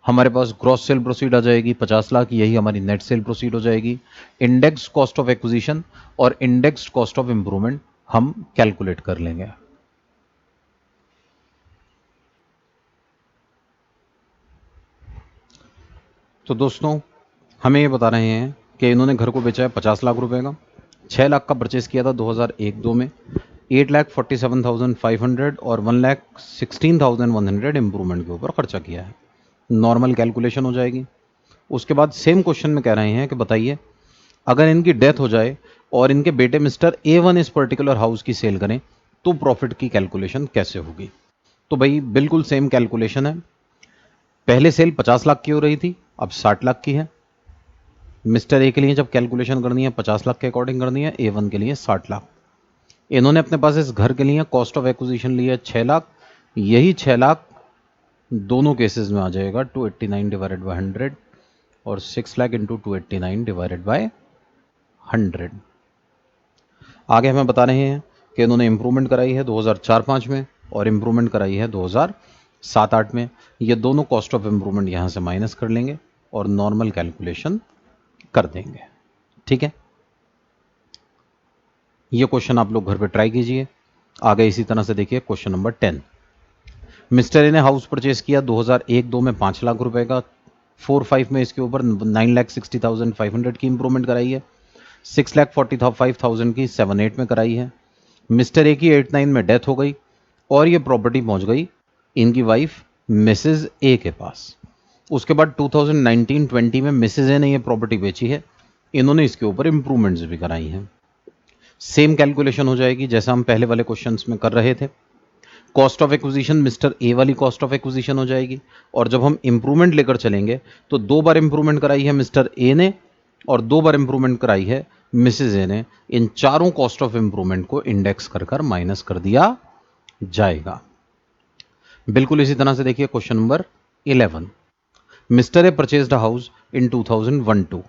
हमारे पास ग्रॉस सेल प्रोसीड आ जाएगी 50 लाख, यही हमारी नेट सेल प्रोसीड हो जाएगी। इंडेक्स कॉस्ट ऑफ एक्विजिशन और इंडेक्स कॉस्ट ऑफ इंप्रूवमेंट हम कैलकुलेट कर लेंगे। तो दोस्तों, हमें ये बता रहे हैं कि इन्होंने घर को बेचा है 50 लाख रुपए का, 6 लाख का परचेस किया था 2001-2 में, 8,47,500 और 1,16,100 इंप्रूवमेंट के ऊपर खर्चा किया है। नॉर्मल कैलकुलेशन हो जाएगी। उसके बाद सेम क्वेश्चन में कह रहे हैं कि बताइए, अगर इनकी डेथ हो जाए और इनके बेटे मिस्टर A1 इस पर्टिकुलर हाउस की सेल करें तो प्रॉफिट की कैलकुलेशन कैसे होगी। तो भाई बिल्कुल सेम कैलकुलेशन है। पहले सेल 50 लाख की हो रही थी, अब 60 लाख की है। मिस्टर ए के लिए जब कैलकुलेशन करनी है 50 लाख के अकॉर्डिंग करनी है, A1 के लिए 60 लाख। इन्होंने अपने पास इस घर के लिए कॉस्ट ऑफ एक्विजिशन लिया 6 लाख, यही 6 लाख दोनों केसेस में आ जाएगा 289 डिवाइडेड बाय 100 और 6 लाख इंटू 289 डिवाइडेड बाय 100। आगे हमें बता रहे हैं कि इन्होंने इंप्रूवमेंट कराई है 2004-5 में और इंप्रूवमेंट कराई है 2007-8 में। ये दोनों कॉस्ट ऑफ इंप्रूवमेंट यहां से माइनस कर लेंगे और नॉर्मल कैलकुलेशन कर देंगे। ठीक है, ये क्वेश्चन आप लोग घर पे ट्राई कीजिए। आगे इसी तरह से देखिए क्वेश्चन नंबर 10। मिस्टर ए ने हाउस परचेज किया 2001-2 में 5 लाख रुपए का, 4-5 में इसके ऊपर 9,60,500 की इंप्रूवमेंट कराई है, 6,45,000 की 7-8 में कराई है। मिस्टर ए की 8-9 में डेथ हो गई और ये प्रॉपर्टी पहुंच गई इनकी वाइफ मिसेज ए के पास। उसके बाद 2019-20 में मिसेज ए ने ये प्रॉपर्टी बेची है, इन्होंने इसके ऊपर इंप्रूवमेंट्स भी कराई हैं। सेम कैलकुलेशन हो जाएगी जैसा हम पहले वाले क्वेश्चंस में कर रहे थे। Cost of acquisition mister A वाली कॉस्ट ऑफ एक्विजिशन हो जाएगी, और जब हम इंप्रूवमेंट लेकर चलेंगे तो 2 बार इंप्रूवमेंट कराई है मिस्टर ए ने और 2 बार इंप्रूवमेंट कराई है मिसेज ए ने। इन चारों कॉस्ट ऑफ इंप्रूवमेंट को इंडेक्स कर माइनस कर दिया जाएगा। बिल्कुल इसी तरह से देखिए question number 11। Mister A purchased a house in 2001-2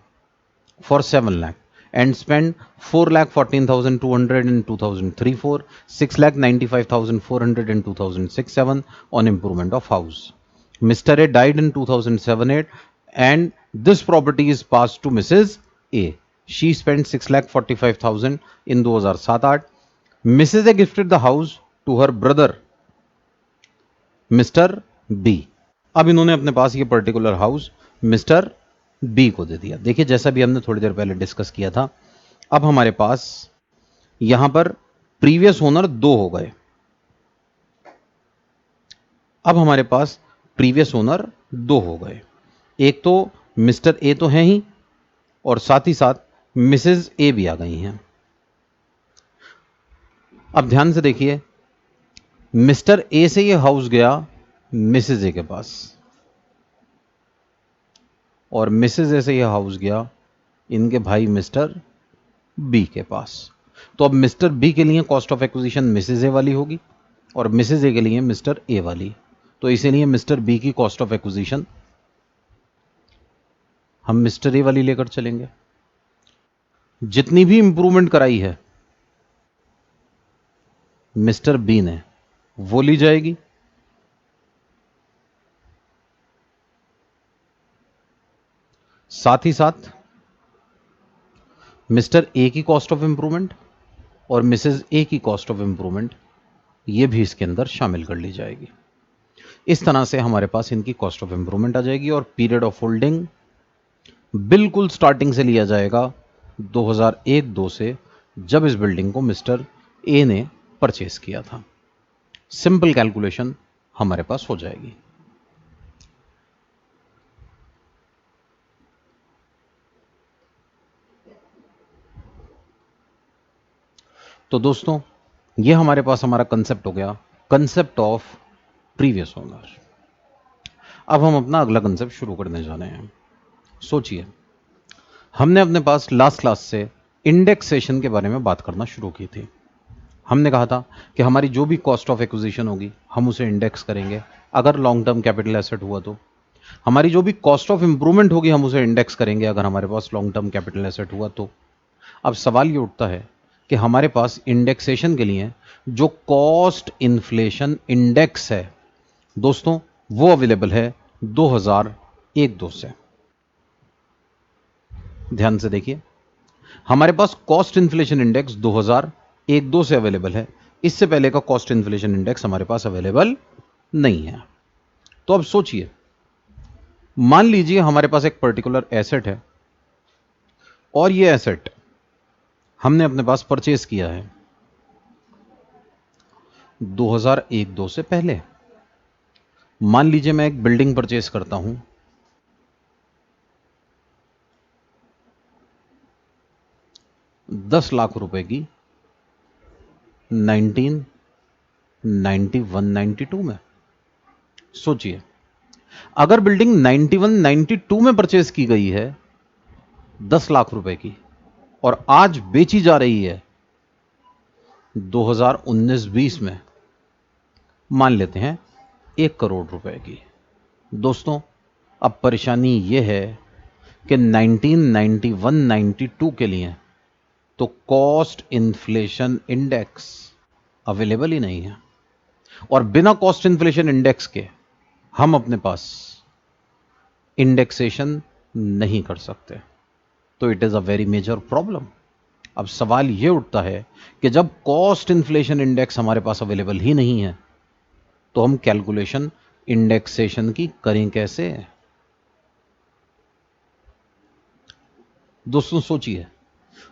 for 7 lakh and spent 4,14,200 in 2003-4, 6,95,400 in 2006-7 on improvement of house. Mr. A died in 2007-8 and this property is passed to Mrs. A. She spent 6,45,000 in 2007-8. Mrs. A gifted the house to her brother mister B. अब इन्होंने अपने पास ये particular house mister B को दे दिया। देखिए जैसा भी हमने थोड़ी देर पहले डिस्कस किया था, अब हमारे पास यहां पर प्रीवियस ओनर 2 हो गए। अब हमारे पास प्रीवियस ओनर 2 हो गए, एक तो मिस्टर ए तो है ही और साथ ही साथ मिसेज ए भी आ गई हैं। अब ध्यान से देखिए, मिस्टर ए से ये हाउस गया मिसेज ए के पास और मिसेज ए से यह हाउस गया इनके भाई मिस्टर बी के पास। तो अब मिस्टर बी के लिए कॉस्ट ऑफ एक्विजिशन मिसेज ए वाली होगी और मिसेज ए के लिए मिस्टर ए वाली। तो इसीलिए मिस्टर बी की कॉस्ट ऑफ एक्विजिशन हम मिस्टर ए वाली लेकर चलेंगे। जितनी भी इंप्रूवमेंट कराई है मिस्टर बी ने वो ली जाएगी। साथ ही साथ मिस्टर ए की कॉस्ट ऑफ इंप्रूवमेंट और मिसेज ए की कॉस्ट ऑफ इंप्रूवमेंट ये भी इसके अंदर शामिल कर ली जाएगी। इस तरह से हमारे पास इनकी कॉस्ट ऑफ इंप्रूवमेंट आ जाएगी और पीरियड ऑफ होल्डिंग बिल्कुल स्टार्टिंग से लिया जाएगा 2001-2 से, जब इस बिल्डिंग को मिस्टर ए ने परचेस किया था। सिंपल कैलकुलेशन हमारे पास हो जाएगी। तो दोस्तों ये हमारे पास हमारा कंसेप्ट हो गया, कंसेप्ट ऑफ प्रीवियस ओनर। अब हम अपना अगला कंसेप्ट शुरू करने जा रहे हैं। सोचिए, हमने अपने पास लास्ट क्लास से इंडेक्सेशन के बारे में बात करना शुरू की थी। हमने कहा था कि हमारी जो भी कॉस्ट ऑफ एक्विजिशन होगी हम उसे इंडेक्स करेंगे अगर लॉन्ग टर्म कैपिटल एसेट हुआ तो। हमारी जो भी कॉस्ट ऑफ इंप्रूवमेंट होगी हम उसे इंडेक्स करेंगे अगर हमारे पास लॉन्ग टर्म कैपिटल एसेट हुआ तो। अब सवाल ये उठता है कि हमारे पास इंडेक्सेशन के लिए जो कॉस्ट इन्फ्लेशन इंडेक्स है दोस्तों वो अवेलेबल है 2001-2 से। ध्यान से देखिए, हमारे पास कॉस्ट इन्फ्लेशन इंडेक्स 2001-2 से अवेलेबल है। इससे पहले का कॉस्ट इन्फ्लेशन इंडेक्स हमारे पास अवेलेबल नहीं है। तो अब सोचिए, मान लीजिए हमारे पास एक पर्टिकुलर एसेट है और ये एसेट हमने अपने पास परचेज किया है 2001-2 से पहले। मान लीजिए मैं एक बिल्डिंग परचेज करता हूं 10 लाख रुपए की 1991-92 में। सोचिए, अगर बिल्डिंग 91-92 में परचेज की गई है 10 लाख रुपए की और आज बेची जा रही है 2019-20 में, मान लेते हैं 1 करोड़ रुपए की। दोस्तों अब परेशानी यह है कि 1991-92 के लिए तो कॉस्ट इन्फ्लेशन इंडेक्स अवेलेबल ही नहीं है और बिना कॉस्ट इन्फ्लेशन इंडेक्स के हम अपने पास इंडेक्सेशन नहीं कर सकते। तो it is a very major problem. अब सवाल यह उठता है कि जब कॉस्ट इन्फ्लेशन इंडेक्स हमारे पास अवेलेबल ही नहीं है तो हम कैलकुलेशन इंडेक्सेशन की करें कैसे। दोस्तों सोचिए,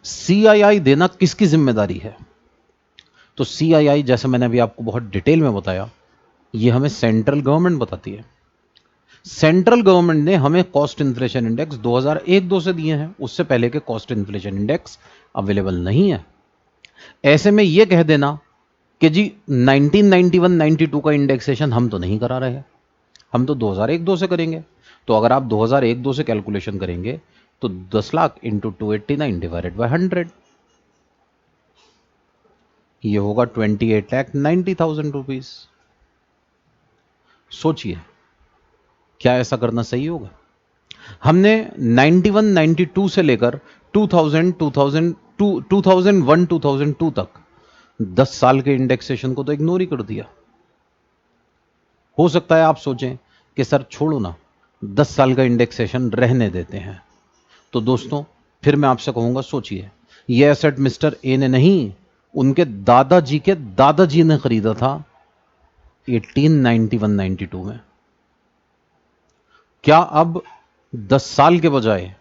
सीआईआई देना किसकी जिम्मेदारी है? तो सीआईआई, जैसे मैंने अभी आपको बहुत डिटेल में बताया, यह हमें सेंट्रल गवर्नमेंट बताती है। सेंट्रल गवर्नमेंट ने हमें कॉस्ट इन्फ्लेशन इंडेक्स 2001-2 से दिए हैं, उससे पहले के कॉस्ट इन्फ्लेशन इंडेक्स अवेलेबल नहीं है। ऐसे में यह कह देना कि जी 1991-92 का इंडेक्सेशन हम तो नहीं करा रहे हैं, हम तो 2001-2 से करेंगे। तो अगर आप 2001-2 से कैलकुलेशन करेंगे तो 10 लाख इंटू 289 डिवाइडेड बाय 100, ये होगा 28,90,000 रुपीज। सोचिए, क्या ऐसा करना सही होगा? हमने 91-92 से लेकर 2001-2002 तक 10 साल के इंडेक्सेशन को तो इग्नोर ही कर दिया। हो सकता है आप सोचें कि सर छोड़ो ना, 10 साल का इंडेक्सेशन रहने देते हैं। तो दोस्तों फिर मैं आपसे कहूंगा, सोचिए, यह एसेट मिस्टर ए ने नहीं, उनके दादाजी के दादाजी ने खरीदा था 1891-92 में। क्या अब 10 साल के बजाय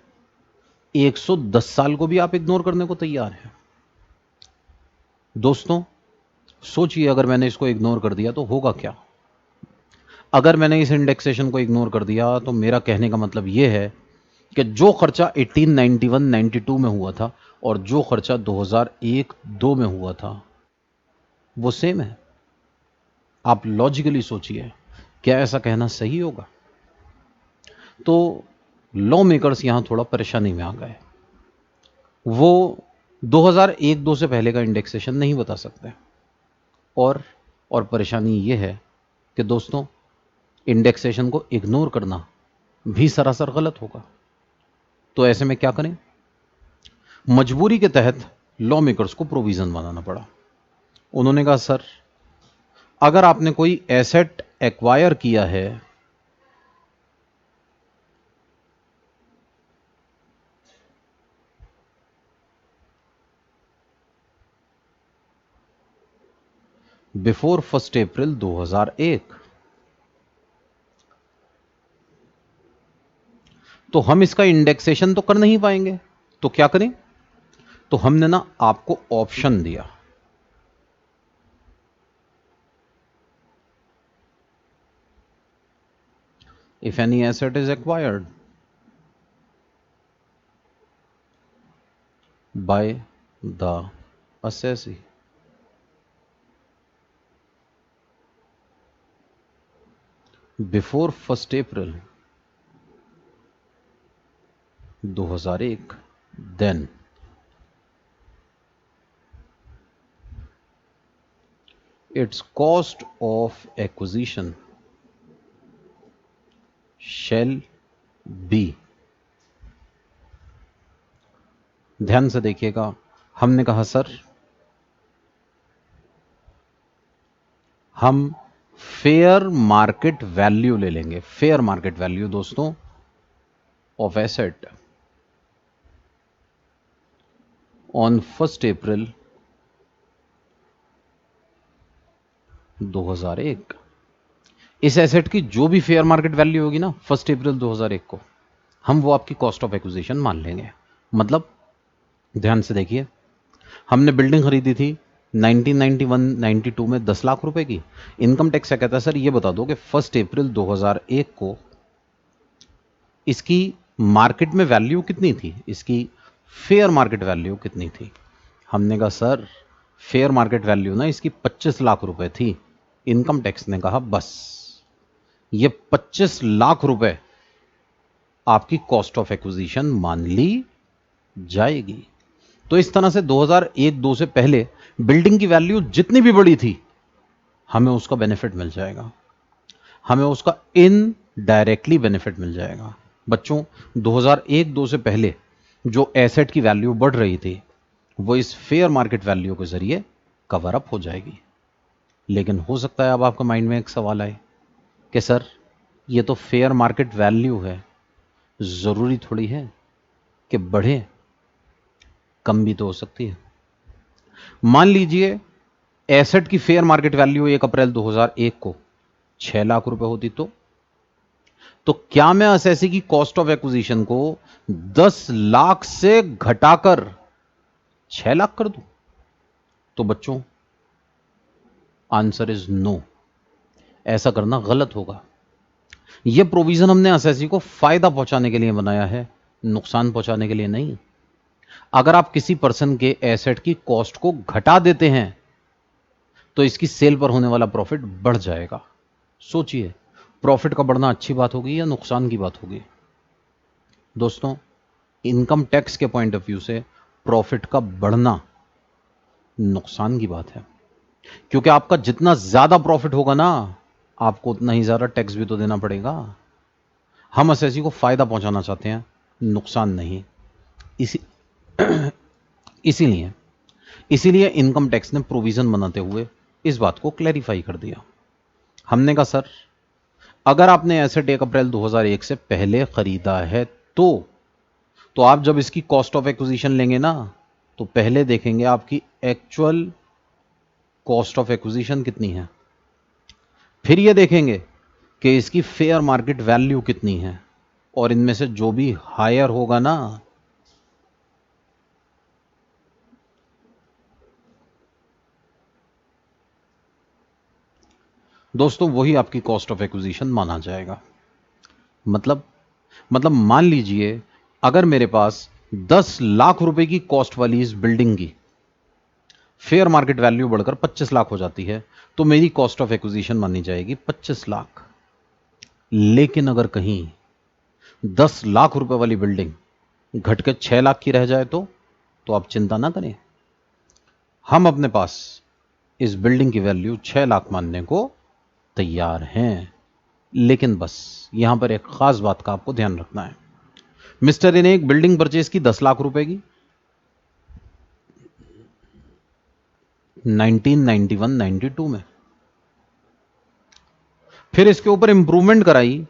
110 साल को भी आप इग्नोर करने को तैयार हैं? दोस्तों सोचिए, अगर मैंने इसको इग्नोर कर दिया तो होगा क्या? अगर मैंने इस इंडेक्सेशन को इग्नोर कर दिया तो मेरा कहने का मतलब यह है कि जो खर्चा 1891-92 में हुआ था और जो खर्चा 2001-2 में हुआ था वो सेम है। आप लॉजिकली सोचिए, क्या ऐसा कहना सही होगा? तो लॉ मेकर्स यहां थोड़ा परेशानी में आ गए। वो 2001-2 से पहले का इंडेक्सेशन नहीं बता सकते। और परेशानी यह है कि दोस्तों इंडेक्सेशन को इग्नोर करना भी सरासर गलत होगा। तो ऐसे में क्या करें? मजबूरी के तहत लॉ मेकर्स को प्रोविजन बनाना पड़ा। उन्होंने कहा सर, अगर आपने कोई एसेट एक्वायर किया है बिफोर 1 अप्रैल 2001, तो हम इसका इंडेक्सेशन तो कर नहीं पाएंगे। तो क्या करें? तो हमने ना आपको ऑप्शन दिया, if any asset is acquired by the assessee before 1 April 2001, then its cost of acquisition shall be। ध्यान से देखिएगा, हमने कहा सर हम फेयर मार्केट वैल्यू ले लेंगे। फेयर मार्केट वैल्यू दोस्तों ऑफ एसेट ऑन 1 अप्रैल 2001। इस एसेट की जो भी फेयर मार्केट वैल्यू होगी ना 1 अप्रैल 2001 को, हम वो आपकी कॉस्ट ऑफ एक्विजिशन मान लेंगे। मतलब ध्यान से देखिए, हमने बिल्डिंग खरीदी थी 1991-92 में 10 लाख रुपए की। इनकम टैक्स क्या कहता है सर, ये बता दो कि 1 अप्रैल 2001 को इसकी मार्केट में वैल्यू कितनी थी, इसकी फेयर मार्केट वैल्यू कितनी थी। हमने कहा सर फेयर मार्केट वैल्यू ना इसकी 25 लाख रुपए थी। इनकम टैक्स ने कहा बस ये 25 लाख रुपए आपकी कॉस्ट ऑफ एक्विजिशन मान ली जाएगी। तो इस तरह से 2001-2 से पहले बिल्डिंग की वैल्यू जितनी भी बड़ी थी हमें उसका बेनिफिट मिल जाएगा, हमें उसका इनडायरेक्टली बेनिफिट मिल जाएगा। बच्चों 2001-2 से पहले जो एसेट की वैल्यू बढ़ रही थी वो इस फेयर मार्केट वैल्यू के जरिए कवर अप हो जाएगी। लेकिन हो सकता है अब आपके माइंड में एक सवाल आए कि सर ये तो फेयर मार्केट वैल्यू है, जरूरी थोड़ी है कि बढ़े, कम भी तो हो सकती है। मान लीजिए एसेट की फेयर मार्केट वैल्यू 1 अप्रैल 2001 को 6 लाख रुपए होती तो क्या मैं असेसी की कॉस्ट ऑफ एक्विजिशन को 10 लाख से घटाकर 6 लाख कर दूं? तो बच्चों आंसर इज नो, ऐसा करना गलत होगा। यह प्रोविजन हमने असेसी को फायदा पहुंचाने के लिए बनाया है, नुकसान पहुंचाने के लिए नहीं। अगर आप किसी पर्सन के एसेट की कॉस्ट को घटा देते हैं तो इसकी सेल पर होने वाला प्रॉफिट बढ़ जाएगा। सोचिए प्रॉफिट का बढ़ना अच्छी बात होगी या नुकसान की बात होगी? दोस्तों इनकम टैक्स के पॉइंट ऑफ व्यू से प्रॉफिट का बढ़ना नुकसान की बात है, क्योंकि आपका जितना ज्यादा प्रॉफिट होगा ना आपको उतना ही ज्यादा टैक्स भी तो देना पड़ेगा। हम असेसी को फायदा पहुंचाना चाहते हैं, नुकसान नहीं। इसीलिए इनकम टैक्स ने प्रोविजन बनाते हुए इस बात को क्लैरिफाई कर दिया। हमने कहा सर अगर आपने एसेट 1 अप्रैल 2001 से पहले खरीदा है तो आप जब इसकी कॉस्ट ऑफ एक्विजिशन लेंगे ना तो पहले देखेंगे आपकी एक्चुअल कॉस्ट ऑफ एक्विजिशन कितनी है, फिर ये देखेंगे कि इसकी फेयर मार्केट वैल्यू कितनी है, और इनमें से जो भी हायर होगा ना दोस्तों वही आपकी कॉस्ट ऑफ एक्विजिशन माना जाएगा। मतलब मान लीजिए अगर मेरे पास 10 लाख रुपए की कॉस्ट वाली इस बिल्डिंग की फेयर मार्केट वैल्यू बढ़कर 25 लाख हो जाती है तो मेरी कॉस्ट ऑफ एक्विजिशन मानी जाएगी 25 लाख। लेकिन अगर कहीं 10 लाख रुपए वाली बिल्डिंग घट के 6 लाख की रह जाए तो आप चिंता ना करें, हम अपने पास इस बिल्डिंग की वैल्यू 6 लाख मानने को तैयार हैं। लेकिन बस यहां पर एक खास बात का आपको ध्यान रखना है। मिस्टर ए ने एक बिल्डिंग परचेज की 10 लाख रुपए की 1991-92 में, फिर इसके ऊपर इंप्रूवमेंट कराई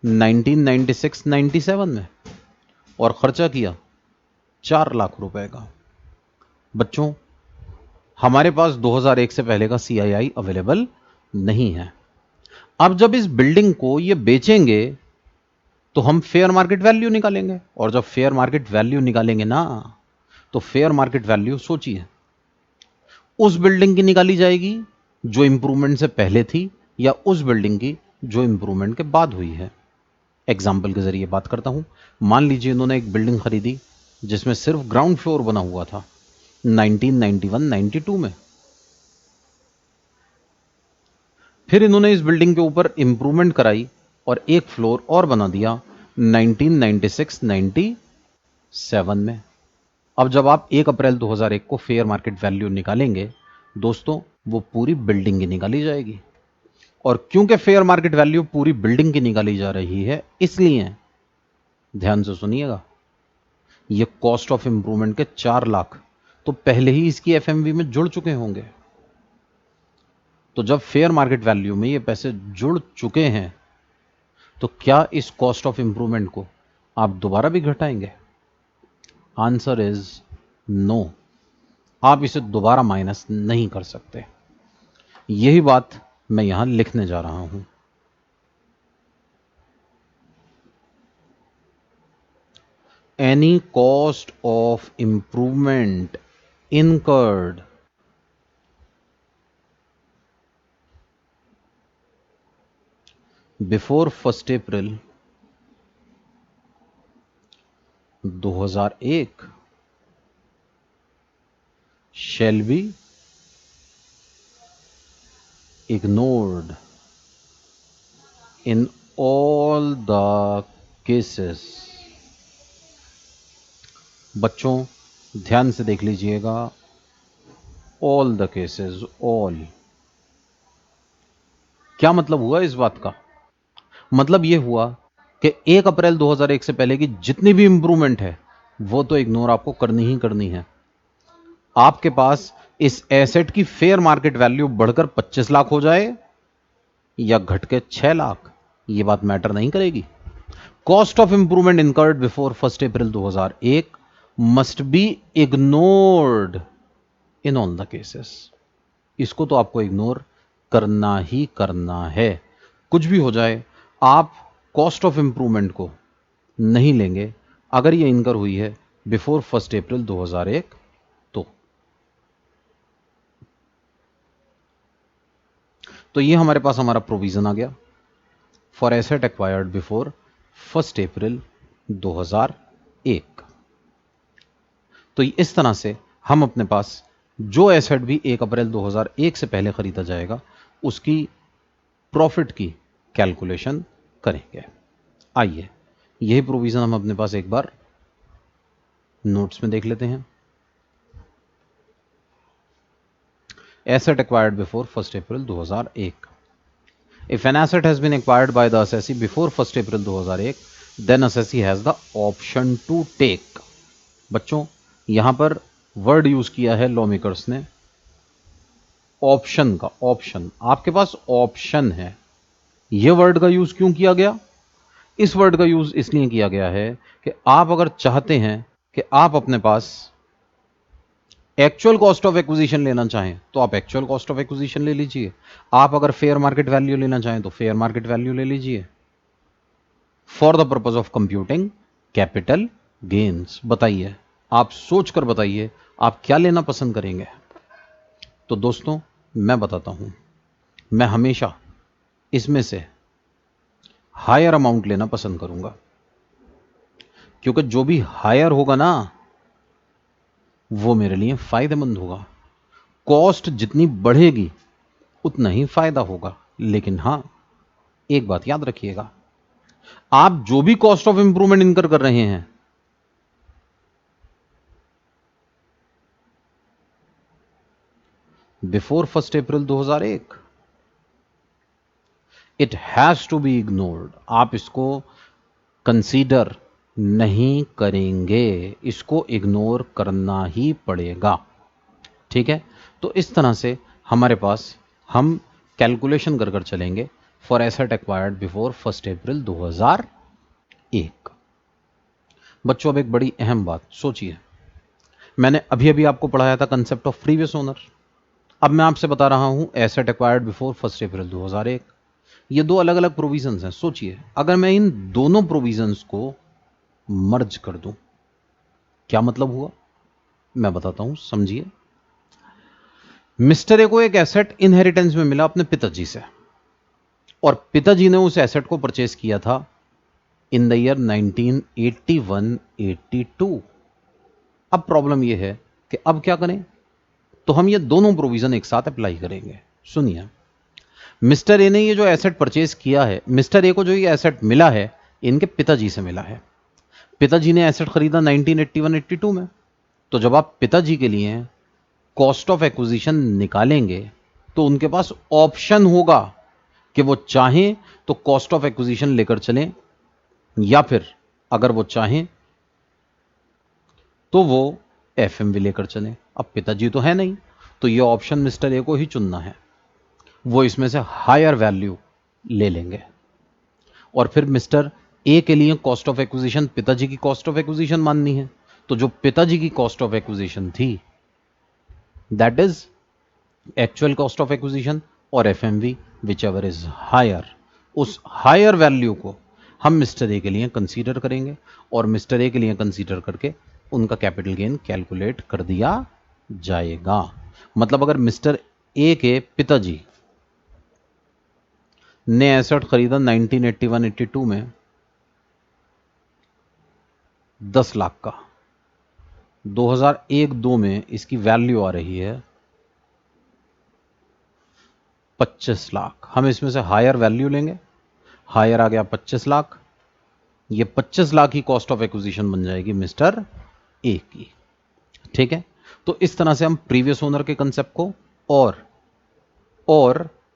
1996-97 में और खर्चा किया 4 लाख रुपए का। बच्चों, हमारे पास 2001 से पहले का CII अवेलेबल नहीं है। अब जब इस बिल्डिंग को ये बेचेंगे तो हम फेयर मार्केट वैल्यू निकालेंगे, और जब फेयर मार्केट वैल्यू निकालेंगे ना, तो फेयर मार्केट वैल्यू सोचिए उस बिल्डिंग की निकाली जाएगी जो इंप्रूवमेंट से पहले थी, या उस बिल्डिंग की जो इंप्रूवमेंट के बाद हुई है। एग्जाम्पल के जरिए बात करता हूं। मान लीजिए इन्होंने एक बिल्डिंग खरीदी जिसमें सिर्फ ग्राउंड फ्लोर बना हुआ था 1991-92 में। फिर इन्होंने इस बिल्डिंग के ऊपर इंप्रूवमेंट कराई और एक फ्लोर और बना दिया 1996-97 में। अब जब आप 1 अप्रैल 2001 को फेयर मार्केट वैल्यू निकालेंगे दोस्तों, वो पूरी बिल्डिंग की निकाली जाएगी। और क्योंकि फेयर मार्केट वैल्यू पूरी बिल्डिंग की निकाली जा रही है, इसलिए ध्यान से सुनिएगा, ये कॉस्ट ऑफ इंप्रूवमेंट के 4 लाख तो पहले ही इसकी FMV में जुड़ चुके होंगे। तो जब फेयर मार्केट वैल्यू में ये पैसे जुड़ चुके हैं, तो क्या इस कॉस्ट ऑफ इंप्रूवमेंट को आप दोबारा भी घटाएंगे? आंसर इज नो, आप इसे दोबारा माइनस नहीं कर सकते। यही बात मैं यहां लिखने जा रहा हूं। Any cost of improvement incurred before 1st April 2001 shall be ignored in all the cases। बच्चों ध्यान से देख लीजिएगा, all the cases, all क्या मतलब हुआ इस बात का? मतलब यह हुआ कि 1 अप्रैल 2001 से पहले की जितनी भी इंप्रूवमेंट है वो तो इग्नोर आपको करनी ही करनी है। आपके पास इस एसेट की फेयर मार्केट वैल्यू बढ़कर 25 लाख हो जाए या घट के 6 लाख, ये बात मैटर नहीं करेगी। Cost of improvement incurred before 1 April 2001 must be ignored in all the cases. इसको तो आपको इग्नोर करना ही करना है। कुछ भी हो जाए, आप कॉस्ट ऑफ इंप्रूवमेंट को नहीं लेंगे अगर ये इनकर हुई है बिफोर 1 अप्रैल 2001। तो ये हमारे पास हमारा प्रोविजन आ गया for asset acquired before 1 April 2001। तो इस तरह से हम अपने पास जो एसेट भी 1 अप्रैल 2001 से पहले खरीदा जाएगा उसकी प्रॉफिट की कैलकुलेशन करेंगे। आइए यही प्रोविजन हम अपने पास एक बार नोट्स में देख लेते हैं। Asset acquired before 1 April 2001। If an asset has been acquired by the assessee before 1 April 2001, then assessee has the option to take। बच्चों यहां पर वर्ड यूज किया है लॉ मेकर्स ने ऑप्शन का। ऑप्शन, आपके पास ऑप्शन है। यह वर्ड का यूज क्यों किया गया? इस वर्ड का यूज इसलिए किया गया है कि आप अगर चाहते हैं कि आप अपने पास एक्चुअल कॉस्ट ऑफ एक्विजिशन लेना चाहें तो आप एक्चुअल कॉस्ट ऑफ एक्विजिशन ले लीजिए। आप अगर फेयर मार्केट वैल्यू लेना चाहें तो फेयर मार्केट वैल्यू ले लीजिए for the purpose of computing capital gains. बताइए, आप सोचकर बताइए आप क्या लेना पसंद करेंगे। तो दोस्तों मैं बताता हूं, मैं हमेशा इसमें से हायर अमाउंट लेना पसंद करूंगा, क्योंकि जो भी हायर होगा ना वो मेरे लिए फायदेमंद होगा। कॉस्ट जितनी बढ़ेगी उतना ही फायदा होगा। लेकिन हां, एक बात याद रखिएगा, आप जो भी कॉस्ट ऑफ इंप्रूवमेंट इनकर कर रहे हैं before 1 April 2001, it has to be ignored. आप इसको कंसीडर नहीं करेंगे, इसको इग्नोर करना ही पड़ेगा। ठीक है, तो इस तरह से हमारे पास हम कैलकुलेशन कर कर चलेंगे for asset acquired before 1 April 2001। बच्चों अब एक बड़ी अहम बात सोचिए, मैंने अभी अभी आपको पढ़ाया था कंसेप्ट ऑफ प्रीवियस ओनर। अब मैं आपसे बता रहा हूं एसेट एक्वायर्ड बिफोर 1 अप्रैल 2001। ये दो अलग अलग प्रोविजंस हैं। सोचिए अगर मैं इन दोनों प्रोविजंस को मर्ज कर दूं, क्या मतलब हुआ, मैं बताता हूं, समझिए। मिस्टर ए को एक एसेट इनहेरिटेंस में मिला अपने पिताजी से, और पिताजी ने उस एसेट को परचेज किया था इन द ईयर 1981-82। अब प्रॉब्लम यह है कि अब क्या करें, तो हम ये दोनों प्रोविजन एक साथ अप्लाई करेंगे। सुनिए, मिस्टर ए ने ये जो एसेट परचेज किया है, मिस्टर ए को जो ये एसेट मिला है इनके पिताजी से मिला है। पिताजी ने एसेट खरीदा 1981-82 में, तो जब आप पिताजी के लिए कॉस्ट ऑफ एक्विजिशन निकालेंगे तो उनके पास ऑप्शन होगा कि वो चाहें तो कॉस्ट ऑफ एक्विजिशन लेकर चलें, या फिर अगर वो चाहें तो वो एफएमवी लेकर चलें। अब पिताजी तो है नहीं, तो ये ऑप्शन मिस्टर ए को ही चुनना है। वो इसमें से हायर वैल्यू ले लेंगे, और फिर मिस्टर ए के लिए कॉस्ट ऑफ एक्विजिशन पिताजी की कॉस्ट ऑफ एक्विजिशन माननी है, तो जो पिताजी की कॉस्ट ऑफ एक्विजिशन थी that is actual cost of acquisition, और FMV which ever is higher, उस हायर वैल्यू को हम मिस्टर ए के लिए कंसीडर करेंगे, और मिस्टर ए के लिए कंसीडर करके उनका कैपिटल गेन कैलकुलेट कर दिया जाएगा। मतलब अगर मिस्टर ए के पिताजी ने एसेट खरीदा 1981-82 में 10 लाख का, 2001-2 में इसकी वैल्यू आ रही है 25 लाख। हम इसमें से हायर वैल्यू लेंगे, हायर आ गया 25 लाख, ये 25 लाख की कॉस्ट ऑफ एक्विजिशन बन जाएगी मिस्टर ए की। ठीक है, तो इस तरह से हम प्रीवियस ओनर के कंसेप्ट को और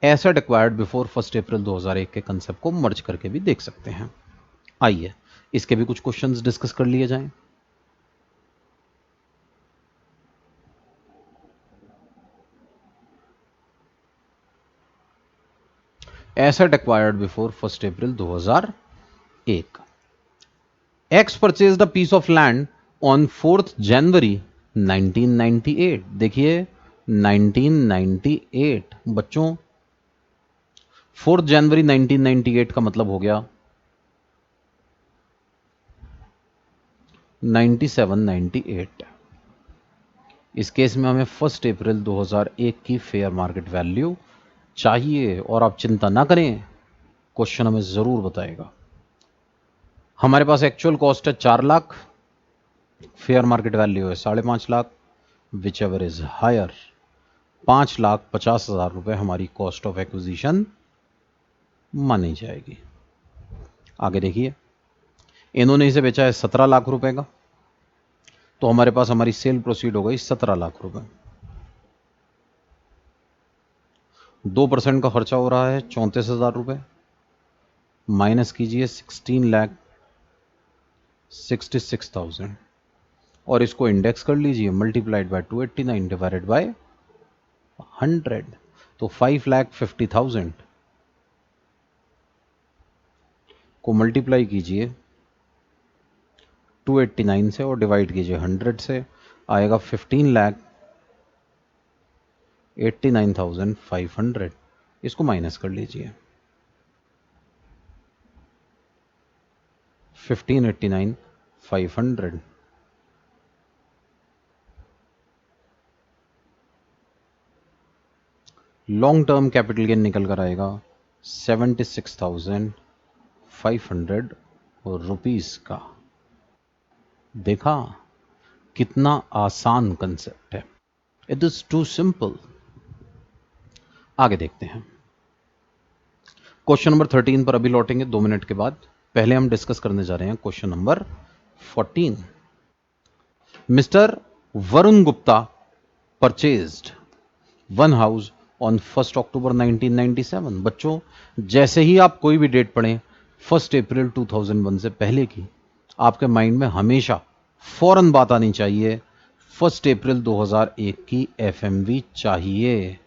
एसेट एक्वायर्ड बिफोर 1 अप्रैल 2001 के कंसेप्ट को मर्ज करके भी देख सकते हैं। आइए इसके भी कुछ क्वेश्चंस डिस्कस कर लिए जाएं। Asset acquired before 1 April 2001। X purchased a piece of land on 4 January 1998। देखिए 1998 बच्चों, 4 जनवरी 1998 का मतलब हो गया 97-98। इस केस में हमें 1 अप्रैल 2001 की फेयर मार्केट वैल्यू चाहिए, और आप चिंता ना करें, क्वेश्चन हमें जरूर बताएगा। हमारे पास एक्चुअल कॉस्ट है 4 लाख, फेयर मार्केट वैल्यू है 5.5 lakh, which ever is higher. 5,50,000 रुपए हमारी कॉस्ट ऑफ एक्विजिशन मानी जाएगी। आगे देखिए, इन्होंने इसे बेचा है 17 लाख रुपए का, तो हमारे पास हमारी सेल प्रोसीड हो गई 17 लाख रुपए। 2% का खर्चा हो रहा है 34,000 रुपए, माइनस कीजिए 16,66,000, और इसको इंडेक्स कर लीजिए, मल्टीप्लाइड बाय 289 डिवाइडेड बाय 100, तो 5,50,000 को मल्टीप्लाई कीजिए 289 से और डिवाइड कीजिए 100 से, आएगा 15,89,500। इसको माइनस कर लीजिए, 15,89,500 लॉन्ग टर्म कैपिटल गेन निकल कर आएगा 76,500 रुपीस का। देखा कितना आसान कंसेप्ट है, इट इज टू सिंपल। आगे देखते हैं, क्वेश्चन नंबर 13 पर अभी लौटेंगे 2 मिनट के बाद। पहले हम डिस्कस करने जा रहे हैं question number 14। Mister Varun Gupta purchased one house on 1 अक्टूबर 1997। बच्चों, जैसे ही आप कोई भी डेट पढ़ें 1 अप्रैल 2001 से पहले की, आपके माइंड में हमेशा फौरन बात आनी चाहिए 1 अप्रैल 2001 की एफएमवी चाहिए।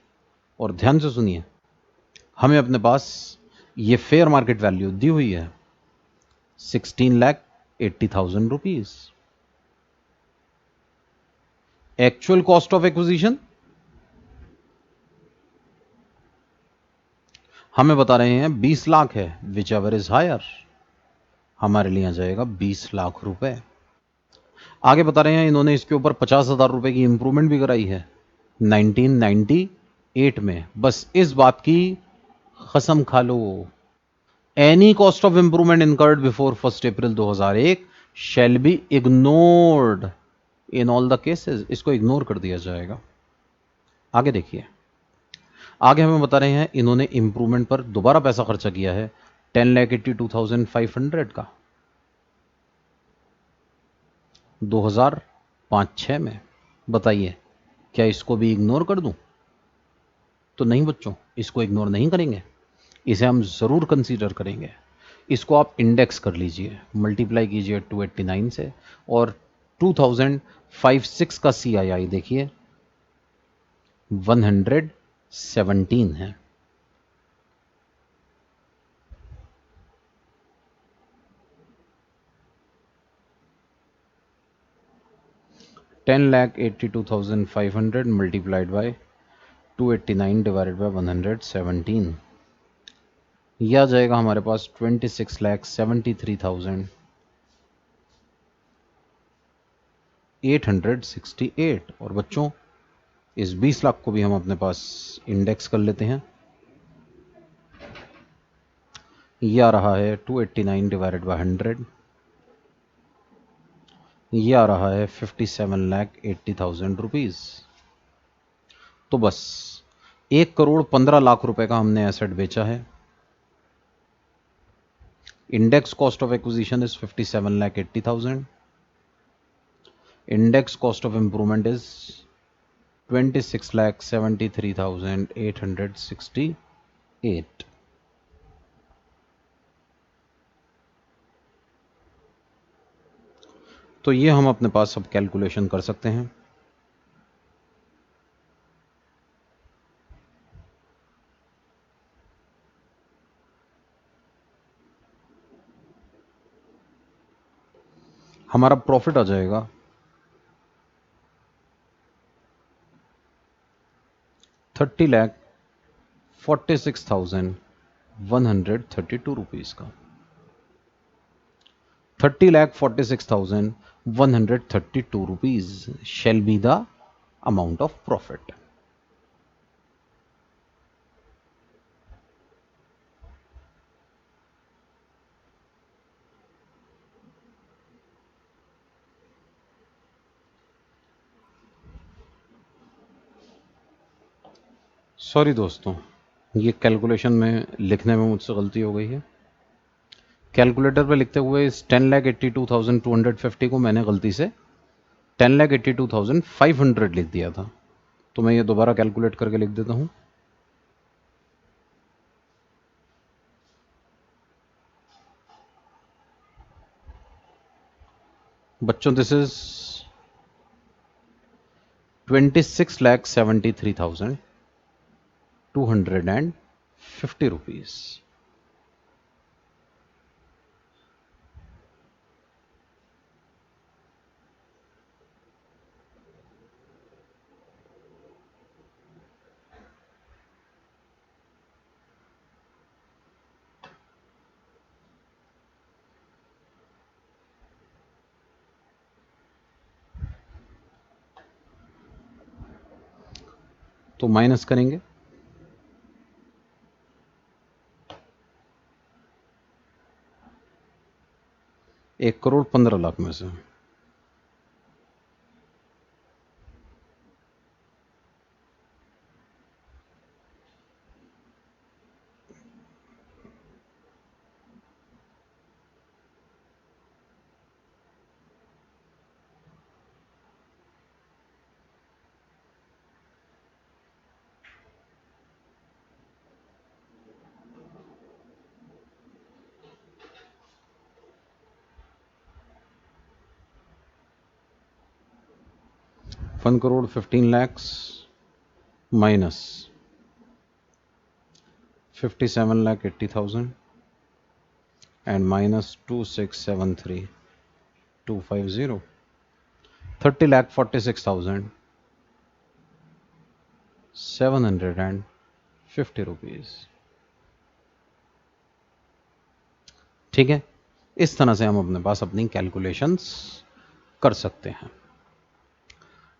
और ध्यान से सुनिए, हमें अपने पास ये फेयर मार्केट वैल्यू दी हुई है 16,80,000 rupees. Actual cost of acquisition हमें बता रहे हैं 20 लाख है, विच एवर इज हायर, हमारे लिए आ जाएगा 20 लाख रुपए। आगे बता रहे हैं इन्होंने इसके ऊपर 50,000 रुपए की इंप्रूवमेंट भी कराई है 1998 में। बस इस बात की कसम खा लो, any cost of improvement incurred before 1 April 2001 shall be ignored in all the cases. इसको इग्नोर कर दिया जाएगा। आगे देखिए, आगे हमें बता रहे हैं इन्होंने इंप्रूवमेंट पर दोबारा पैसा खर्चा किया है 10,82,500 का 2005-06 में। बताइए, क्या इसको भी इग्नोर कर दूं? तो नहीं बच्चों, इसको इग्नोर नहीं करेंगे, इसे हम जरूर कंसीडर करेंगे। इसको आप इंडेक्स कर लीजिए, मल्टीप्लाई कीजिए 289 से, और 2005-06 का CII देखिए 117 है। $10,82,500 मल्टीप्लाइड बाय 289 डिवाइडेड बाय 117, यह आ जाएगा हमारे पास 26,73,868। और बच्चों, इस 20 लाख को भी हम अपने पास इंडेक्स कर लेते हैं। यह आ रहा है 289 डिवाइडेड बाय 100, यह आ रहा है 57,80,000 रुपीज। तो बस 1,15,00,000 रुपए का हमने एसेट बेचा है। Index cost of acquisition is 57,80,000। Index cost of improvement is 26,73,868। तो ये हम अपने पास सब कैलकुलेशन कर सकते हैं। हमारा प्रॉफिट आ जाएगा 30,46,132 रुपीज का। 30,46,132 rupees shall be the amount of profit. Sorry दोस्तों, ये कैलकुलेशन में लिखने में मुझसे गलती हो गई है। कैलकुलेटर पे लिखते हुए इस 10,82,250 को मैंने गलती से 10,82,500 लिख दिया था। तो मैं ये दोबारा कैलकुलेट करके लिख देता हूं। बच्चों, दिस इज 26,73,250 रुपीज। तो माइनस करेंगे 1,15,00,000 में से। 1,15,00,000 minus 57,80,000 and minus 2673,250, 30,46,750 रुपीज। ठीक है, इस तरह से हम अपने पास अपनी कैलकुलेशंस कर सकते हैं।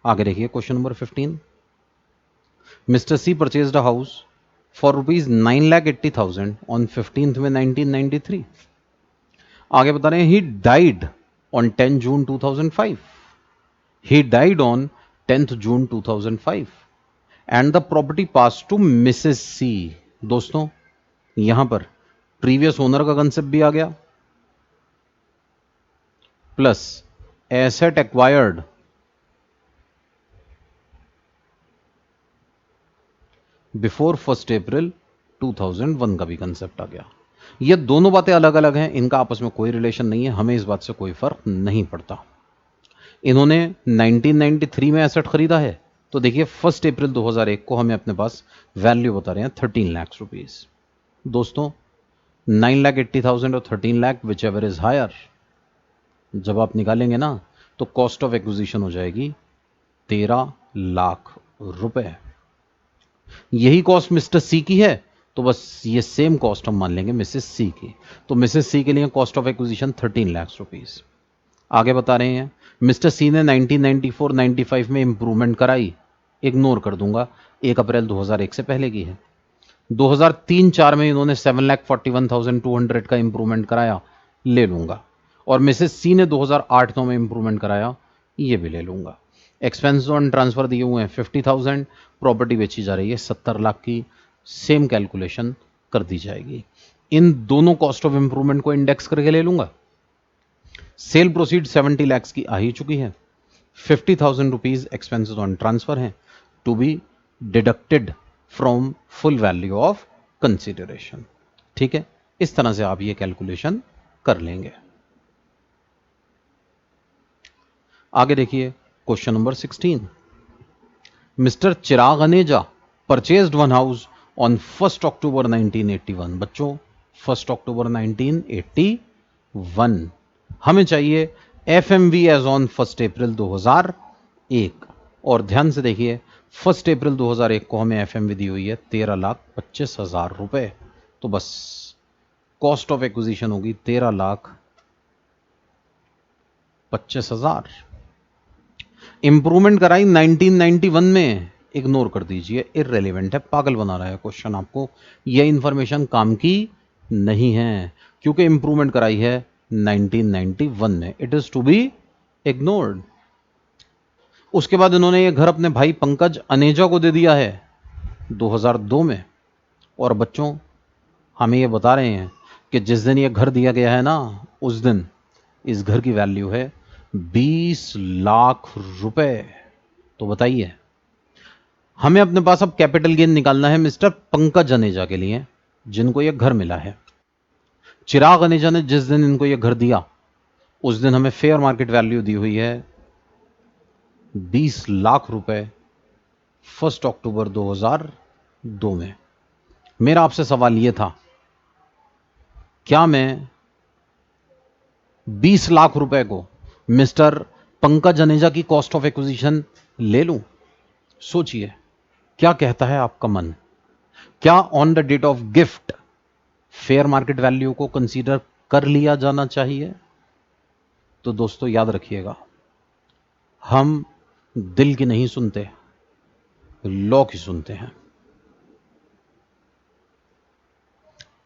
आगे देखिए question number 15। Mr C purchased a house for rupees 9,80,000 on 15th May 1993। आगे बता रहे हैं he died on 10 June 2005। He died on 10th June 2005 and the property pass to Mrs C. दोस्तों यहां पर प्रीवियस ओनर का कंसेप्ट भी आ गया, plus asset acquired before 1 April 2001 का भी कंसेप्ट आ गया। ये दोनों बातें अलग अलग हैं, इनका आपस में कोई रिलेशन नहीं है, हमें इस बात से कोई फर्क नहीं पड़ता। इन्होंने 1993 में एसेट खरीदा है, तो देखिए 1 अप्रैल 2001 को हमें अपने पास वैल्यू बता रहे हैं 13 लाख रुपीज। दोस्तों 9,80,000 और 13 lakh which ever is higher, जब आप निकालेंगे ना तो कॉस्ट ऑफ एक्विजिशन हो जाएगी 13 लाख रुपए। यही कॉस्ट मिस्टर सी की है, तो बस ये सेम कॉस्ट हम मान लेंगे मिसेस सी की। तो मिसेस सी के लिए cost of acquisition 13 lakh rupees. आगे बता रहे हैं मिस्टर सी ने 1994-95 में इंप्रूवमेंट कराई, इग्नोर कर दूंगा, 1 अप्रैल 2001 से पहले की है। 2003-4 में इन्होंने 7,41,200 का इंप्रूवमेंट कराया, ले लूंगा। और मिसेस सी ने 2008-9 में इंप्रूवमेंट कराया, ये भी ले लूंगा। एक्सपेंस ऑन ट्रांसफर दिए हुए हैं 50,000, प्रॉपर्टी बेची जा रही है 70 लाख की, सेम कैलकुलेशन कर दी जाएगी। इन दोनों कॉस्ट ऑफ इंप्रूवमेंट को इंडेक्स करके ले लूंगा। सेल प्रोसीड 70 लाख की आ ही चुकी है, 50,000 रुपीज एक्सपेंसेस ऑन ट्रांसफर हैं to be deducted from full value of consideration. ठीक है, इस तरह से आप ये कैलकुलेशन कर लेंगे। आगे देखिए question number 16। Mister Chirag Aneja purchased one house on 1 अक्टूबर 1981। बच्चों 1 अक्टूबर 1981 हमें चाहिए एफएमवी एज ऑन 1 अप्रैल 2001। और ध्यान से देखिए 1 अप्रैल 2001 को हमें एफएमवी दी हुई है 13,25,000 रुपए। तो बस कॉस्ट ऑफ एक्विजिशन होगी 13,25,000। इंप्रूवमेंट कराई 1991 में, इग्नोर कर दीजिए, इररेलेवेंट है, पागल बना रहा है क्वेश्चन आपको। यह इंफॉर्मेशन काम की नहीं है क्योंकि इंप्रूवमेंट कराई है 1991 में, it is to be ignored. उसके बाद इन्होंने ये घर अपने भाई पंकज अनेजा को दे दिया है 2002 में। और बच्चों हमें ये बता रहे हैं कि जिस दिन ये घर दिया गया है ना, उस दिन इस घर की वैल्यू है 20 लाख रुपए। तो बताइए हमें अपने पास अब कैपिटल गेन निकालना है मिस्टर पंकज अनेजा के लिए, जिनको यह घर मिला है। चिराग अनेजा ने जिस दिन इनको यह घर दिया उस दिन हमें फेयर मार्केट वैल्यू दी हुई है 20 लाख रुपए 1 अक्टूबर 2002 में। मेरा आपसे सवाल यह था, क्या मैं 20 लाख रुपए को मिस्टर पंकज अनेजा की कॉस्ट ऑफ एक्विजिशन ले लूं? सोचिए क्या कहता है आपका मन। क्या on the date of gift fair market value को कंसीडर कर लिया जाना चाहिए? तो दोस्तों याद रखिएगा, हम दिल की नहीं सुनते, लॉ की सुनते हैं।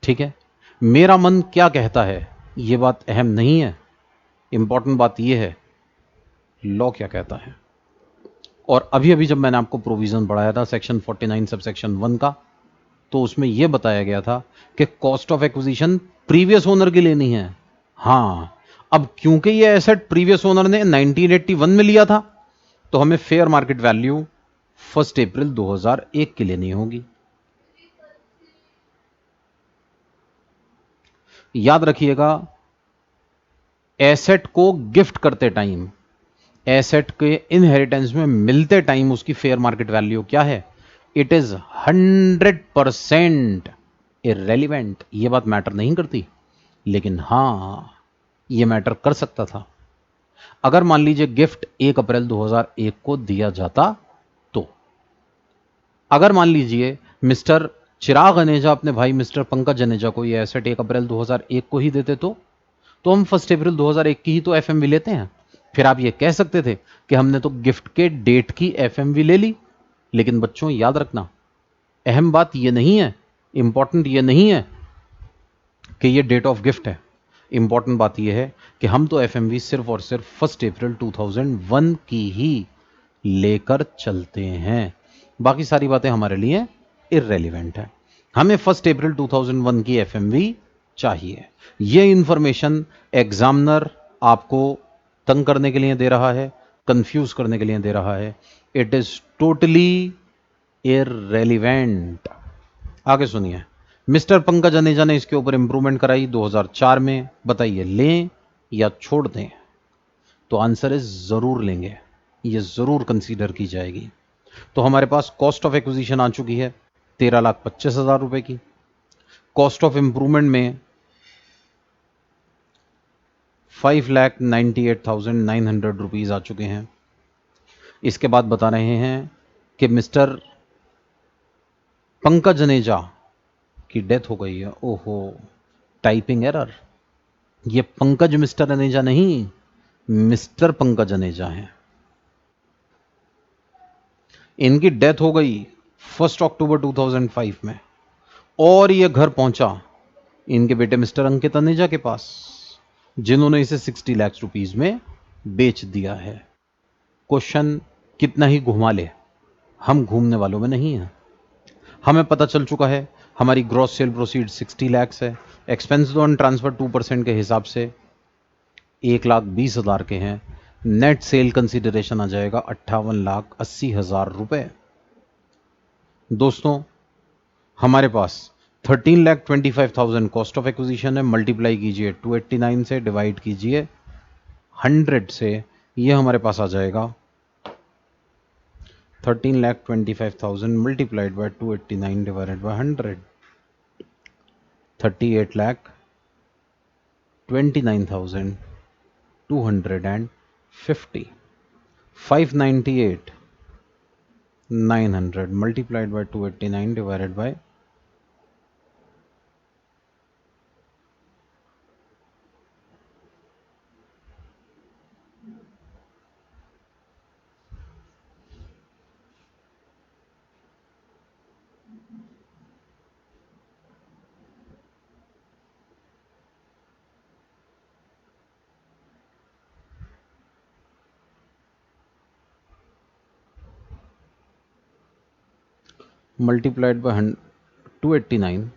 ठीक है, मेरा मन क्या कहता है यह बात अहम नहीं है, इंपॉर्टेंट बात यह है लॉ क्या कहता है। और अभी अभी जब मैंने आपको प्रोविजन पढ़ाया था सेक्शन 49 सब सेक्शन 1 का, तो उसमें यह बताया गया था कि cost of acquisition previous owner की लेनी है। हां, अब क्योंकि यह एसेट प्रीवियस ओनर ने 1981 में लिया था, तो हमें फेयर मार्केट वैल्यू 1 अप्रैल 2001 की लेनी होगी। याद रखिएगा, एसेट को गिफ्ट करते टाइम एसेट के इनहेरिटेंस में मिलते टाइम उसकी फेयर मार्केट वैल्यू क्या है? It is 100% irrelevant. ये बात मैटर नहीं करती, लेकिन हां ये मैटर कर सकता था। अगर मान लीजिए गिफ्ट 1 अप्रैल 2001 को दिया जाता, तो अगर मान लीजिए मिस्टर चिराग अनेजा अपने भाई मिस्टर पंकज अनेजा को ये एसेट 1 अप्रैल 2001 को ही देते, तो हम 1 अप्रैल 2001 की ही तो एफएमवी लेते हैं। फिर आप ये कह सकते थे कि हमने तो गिफ्ट के डेट की एफएमवी ले ली। लेकिन बच्चों याद रखना, अहम बात ये नहीं है, इंपॉर्टेंट ये नहीं है कि ये डेट ऑफ गिफ्ट है। इंपॉर्टेंट बात यह है कि हम तो एफएमवी सिर्फ और सिर्फ 1 अप्रैल 2001 की ही लेकर चलते हैं। बाकी सारी बातें हमारे लिए इररेलीवेंट है। हमें 1 अप्रैल 2001 की एफएमवी चाहिए। यह इंफॉर्मेशन एग्जामिनर आपको तंग करने के लिए दे रहा है, कंफ्यूज करने के लिए दे रहा है। It is totally irrelevant. आगे सुनिए, मिस्टर पंकज अनेजा ने इसके ऊपर इंप्रूवमेंट कराई 2004 में। बताइए लें या छोड़ दें? तो आंसर इज जरूर लेंगे, ये जरूर कंसीडर की जाएगी। तो हमारे पास कॉस्ट ऑफ एक्विजिशन आ चुकी है 13,25,000 रुपए की। कॉस्ट ऑफ इंप्रूवमेंट में 5,98,900 रुपीज आ चुके हैं। इसके बाद बता रहे हैं कि मिस्टर पंकज अनेजा की डेथ हो गई है। ओहो, टाइपिंग एरर। ये पंकज मिस्टर अनेजा नहीं, मिस्टर पंकज अनेजा हैं। इनकी डेथ हो गई 1 अक्टूबर 2005 में, और ये घर पहुंचा इनके बेटे मिस्टर अंकित अनेजा के पास, जिन्होंने इसे 60 लाख रुपीस में बेच दिया है। क्वेश्चन कितना ही घुमा ले, हम घूमने वालों में नहीं हैं। हमें पता चल चुका है हमारी ग्रॉस सेल प्रोसीड 60 लाख है। एक्सपेंस ऑन ट्रांसफर 2% के हिसाब से 1,20,000 के हैं। नेट सेल कंसिडरेशन आ जाएगा 58,80,000 रुपए। दोस्तों हमारे पास 13,25,000 कॉस्ट ऑफ एक्विजिशन है। मल्टीप्लाई कीजिए 289 से, डिवाइड कीजिए 100 से, ये हमारे पास आ जाएगा 13,25,000 multiplied by 289 divided by 100, 38,29,250। 598,900 multiplied by 289 divided by multiplied by 289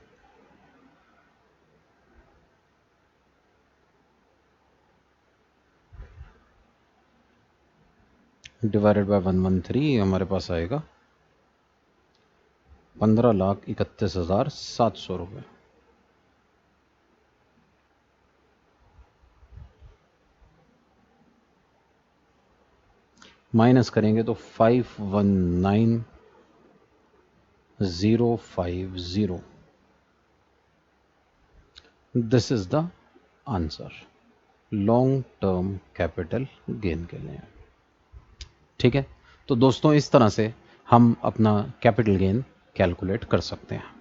divided by 113, हमारे पास आएगा 15,31,700 रुपये। माइनस करेंगे तो 519,050। This is the answer long term capital gain के लिए। ठीक है, तो दोस्तों इस तरह से हम अपना कैपिटल गेन कैलकुलेट कर सकते हैं।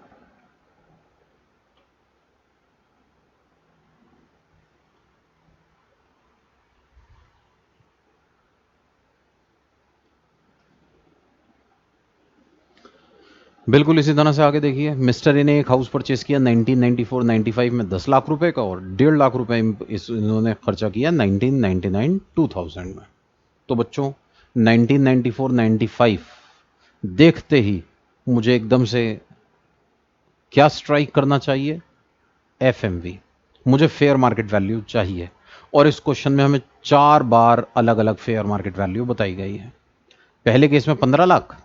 बिल्कुल इसी तरह से आगे देखिए, मिस्टर ए ने एक हाउस परचेस किया 1994-95 में 10 लाख रुपए का, और 1.5 लाख रुपए इन्होंने खर्चा किया 1999-2000 में। तो बच्चों 1994-95 देखते ही मुझे एकदम से क्या स्ट्राइक करना चाहिए? एफएमवी। मुझे फेयर मार्केट वैल्यू चाहिए, और इस क्वेश्चन में हमें 4 बार अलग अलग फेयर मार्केट वैल्यू बताई गई है। पहले केस में 15 लाख,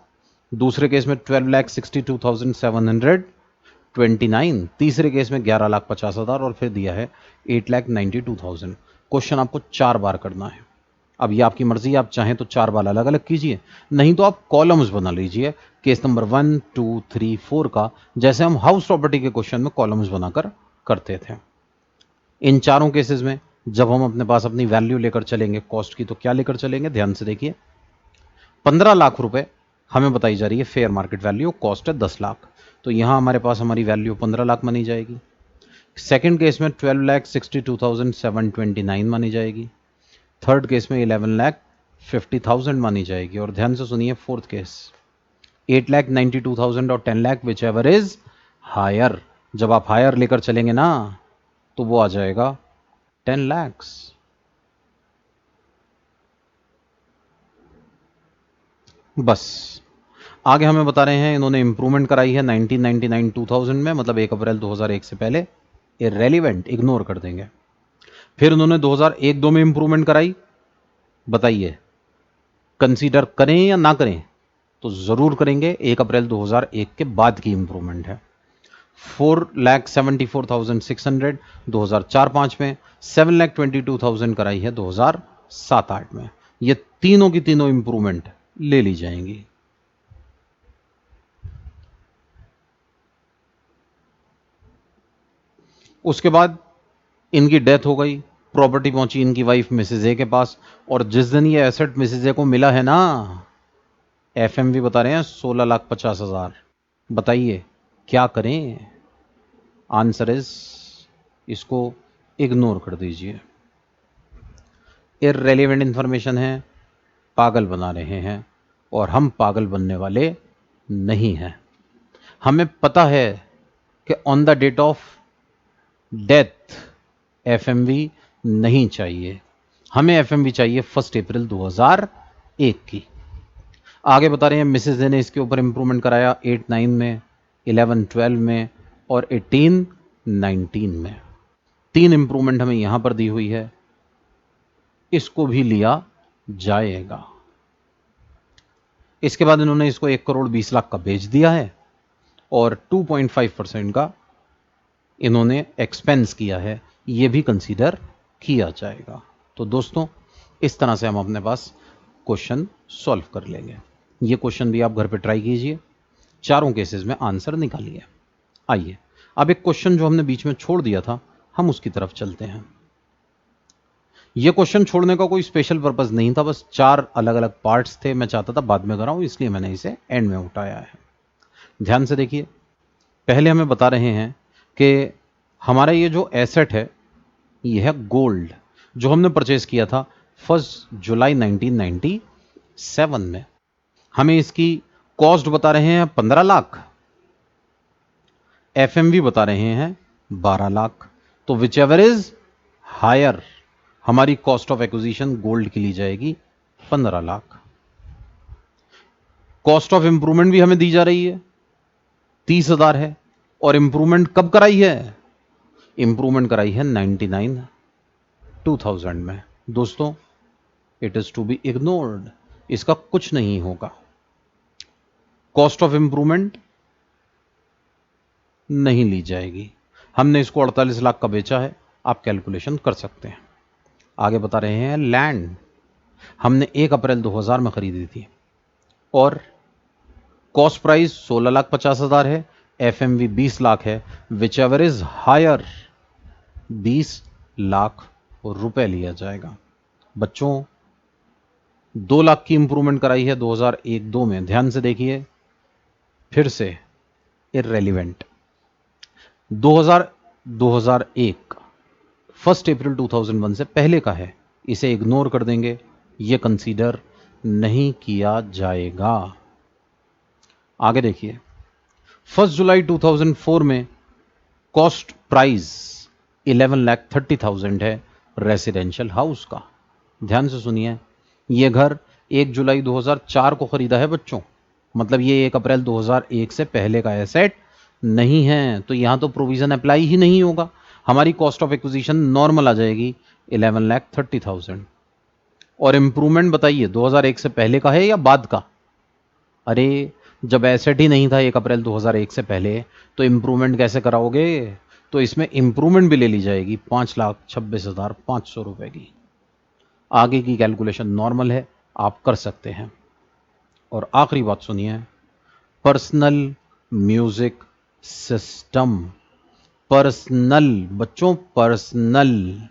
दूसरे केस में 12,62,729, तीसरे केस में 11,50,000, और फिर दिया है 8,92,000। क्वेश्चन आपको 4 बार करना है। अब ये आपकी मर्जी, आप चाहें तो 4 बार अलग अलग कीजिए, नहीं तो आप कॉलम्स बना लीजिए केस नंबर 1, 2, 3, 4 का, जैसे हम हाउस प्रॉपर्टी के क्वेश्चन में कॉलम्स बनाकर करते थे। इन चारों केसेस में जब हम अपने पास अपनी वैल्यू लेकर चलेंगे कॉस्ट की, तो क्या लेकर चलेंगे, ध्यान से देखिए। 15 लाख रुपए हमें बताई जा रही है फेयर मार्केट वैल्यू, कॉस्ट है 10 लाख, तो यहां हमारे पास हमारी वैल्यू 15 लाख मानी जाएगी। सेकेंड केस में 12,62,729 मानी जाएगी। थर्ड केस में 11,50,000 मानी जाएगी। और ध्यान से सुनिए फोर्थ केस 8,92,000 और 10 lakh, which ever is higher. जब आप हायर लेकर चलेंगे ना तो वो आ जाएगा 10 lakhs। बस आगे हमें बता रहे हैं इन्होंने इंप्रूवमेंट कराई है 1999 2000 में, मतलब 1 अप्रैल 2001 से पहले। इररेलेवेंट, इग्नोर कर देंगे। फिर उन्होंने 2001-2 में इंप्रूवमेंट कराई, बताइए कंसीडर करें या ना करें, तो जरूर करेंगे। 1 अप्रैल 2001 के बाद की इंप्रूवमेंट है। 4,74,600 2004-5 में, 7,22,000 कराई है 2007-8 में। ये तीनों की तीनों इंप्रूवमेंट ले ली जाएंगी। उसके बाद इनकी डेथ हो गई, प्रॉपर्टी पहुंची इनकी वाइफ मिसेज ए के पास, और जिस दिन ये एसेट मिसेज ए को मिला है ना, एफएमवी बता रहे हैं 16,50,000। बताइए क्या करें। आंसर इज, इसको इग्नोर कर दीजिए। इररेलेवेंट इंफॉर्मेशन है, पागल बना रहे हैं, और हम पागल बनने वाले नहीं हैं। हमें पता है कि on the date of death FMV नहीं चाहिए, हमें एफएमवी चाहिए 1 अप्रैल 2001 की। आगे बता रहे हैं मिसेज ए ने इसके ऊपर इंप्रूवमेंट कराया 8-9 में, 11-12 में और 18-19 में। 3 इंप्रूवमेंट हमें यहां पर दी हुई है, इसको भी लिया जाएगा। इसके बाद इन्होंने इसको 1,20,00,000 का बेच दिया है, और 2.5% का इन्होंने एक्सपेंस किया है, यह भी कंसीडर किया जाएगा। तो दोस्तों इस तरह से हम अपने पास क्वेश्चन सॉल्व कर लेंगे। ये क्वेश्चन भी आप घर पे ट्राई कीजिए, चारों केसेस में आंसर निकालिए। आइए अब एक क्वेश्चन जो हमने बीच में छोड़ दिया था, हम उसकी तरफ चलते हैं। यह क्वेश्चन छोड़ने का कोई स्पेशल पर्पस नहीं था, बस 4 अलग अलग पार्ट्स थे, मैं चाहता था बाद में कराऊं, इसलिए मैंने इसे एंड में उठाया है। ध्यान से देखिए, पहले हमें बता रहे हैं कि हमारा ये जो एसेट है ये है गोल्ड, जो हमने परचेज किया था 1 जुलाई 1997 में। हमें इसकी कॉस्ट बता रहे हैं 15 लाख, एफएमवी बता रहे हैं 12 लाख। तो विच एवर इज हायर, हमारी कॉस्ट ऑफ एक्विजिशन गोल्ड की ली जाएगी 15 लाख। कॉस्ट ऑफ इंप्रूवमेंट भी हमें दी जा रही है 30,000 है, और इंप्रूवमेंट कब कराई है, इंप्रूवमेंट कराई है 99-2000 में। दोस्तों it is to be ignored, इसका कुछ नहीं होगा। कॉस्ट ऑफ इंप्रूवमेंट नहीं ली जाएगी। हमने इसको 48 लाख का बेचा है, आप कैलकुलेशन कर सकते हैं। आगे बता रहे हैं लैंड हमने 1 अप्रैल 2000 में खरीदी थी, और कॉस्ट प्राइस 16,50,000 है, एफएमवी 20 लाख है, विच एवर इज हायर 20 लाख रुपए लिया जाएगा। बच्चों 2 लाख की इंप्रूवमेंट कराई है 2001-2 में, ध्यान से देखिए, फिर से इररेलेवेंट। 2001 1 अप्रैल 2001 से पहले का है, इसे इग्नोर कर देंगे, यह कंसीडर नहीं किया जाएगा। आगे देखिए 1 जुलाई 2004 में कॉस्ट प्राइस 11,30,000 है रेसिडेंशियल हाउस का। ध्यान से सुनिए, यह घर 1 जुलाई 2004 को खरीदा है बच्चों, मतलब ये 1 अप्रैल 2001 से पहले का एसेट नहीं है, तो यहां तो प्रोविजन अप्लाई ही नहीं होगा। हमारी कॉस्ट ऑफ एक्विजिशन नॉर्मल आ जाएगी 11,30,000। और इंप्रूवमेंट बताइए 2001 से पहले का है या बाद का। अरे जब एसेट ही नहीं था 1 अप्रैल 2001 से पहले, तो इंप्रूवमेंट कैसे कराओगे। तो इसमें इंप्रूवमेंट भी ले ली जाएगी 5,26,500 रुपए की। आगे की कैलकुलेशन नॉर्मल है, आप कर सकते हैं। और आखिरी बात सुनिए, पर्सनल म्यूजिक सिस्टम, पर्सनल बच्चों, पर्सनल,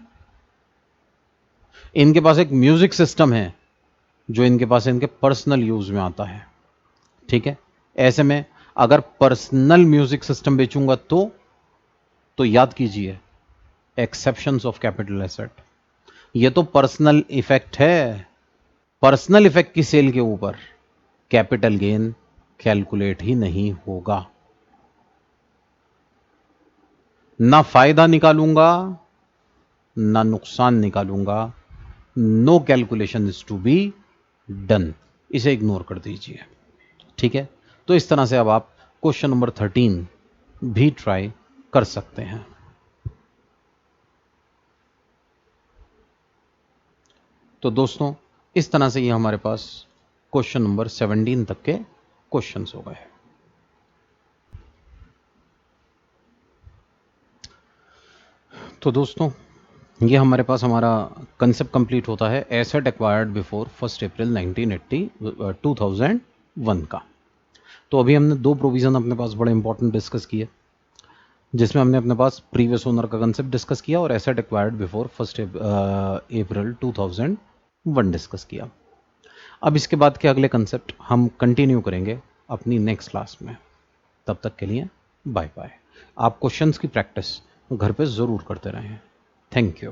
इनके पास एक म्यूजिक सिस्टम है जो इनके पास इनके पर्सनल यूज में आता है। ठीक है, ऐसे में अगर पर्सनल म्यूजिक सिस्टम बेचूंगा तो याद कीजिए, एक्सेप्शंस ऑफ कैपिटल एसेट, ये तो पर्सनल इफेक्ट है। पर्सनल इफेक्ट की सेल के ऊपर कैपिटल गेन कैलकुलेट ही नहीं होगा। ना फायदा निकालूंगा ना नुकसान निकालूंगा, no calculation is to be done, इसे इग्नोर कर दीजिए। ठीक है, तो इस तरह से अब आप क्वेश्चन नंबर 13 भी ट्राई कर सकते हैं। तो दोस्तों, इस तरह से ये हमारे पास क्वेश्चन नंबर 17 तक के क्वेश्चंस हो गए। तो दोस्तों, ये हमारे पास हमारा कंसेप्ट कंप्लीट होता है एसेट एक्वायर्ड बिफोर 1 अप्रैल 2001 का। तो अभी हमने दो प्रोविज़न अपने पास बड़े इंपॉर्टेंट डिस्कस किए, जिसमें हमने अपने पास प्रीवियस ओनर का कंसेप्ट डिस्कस किया और asset acquired before 1 April 2001 discuss किया। अब इसके बाद के अगले कंसेप्ट हम कंटिन्यू करेंगे अपनी नेक्स्ट क्लास में। तब तक के लिए बाय बाय। आप क्वेश्चंस की प्रैक्टिस घर पे ज़रूर करते रहें। Thank you.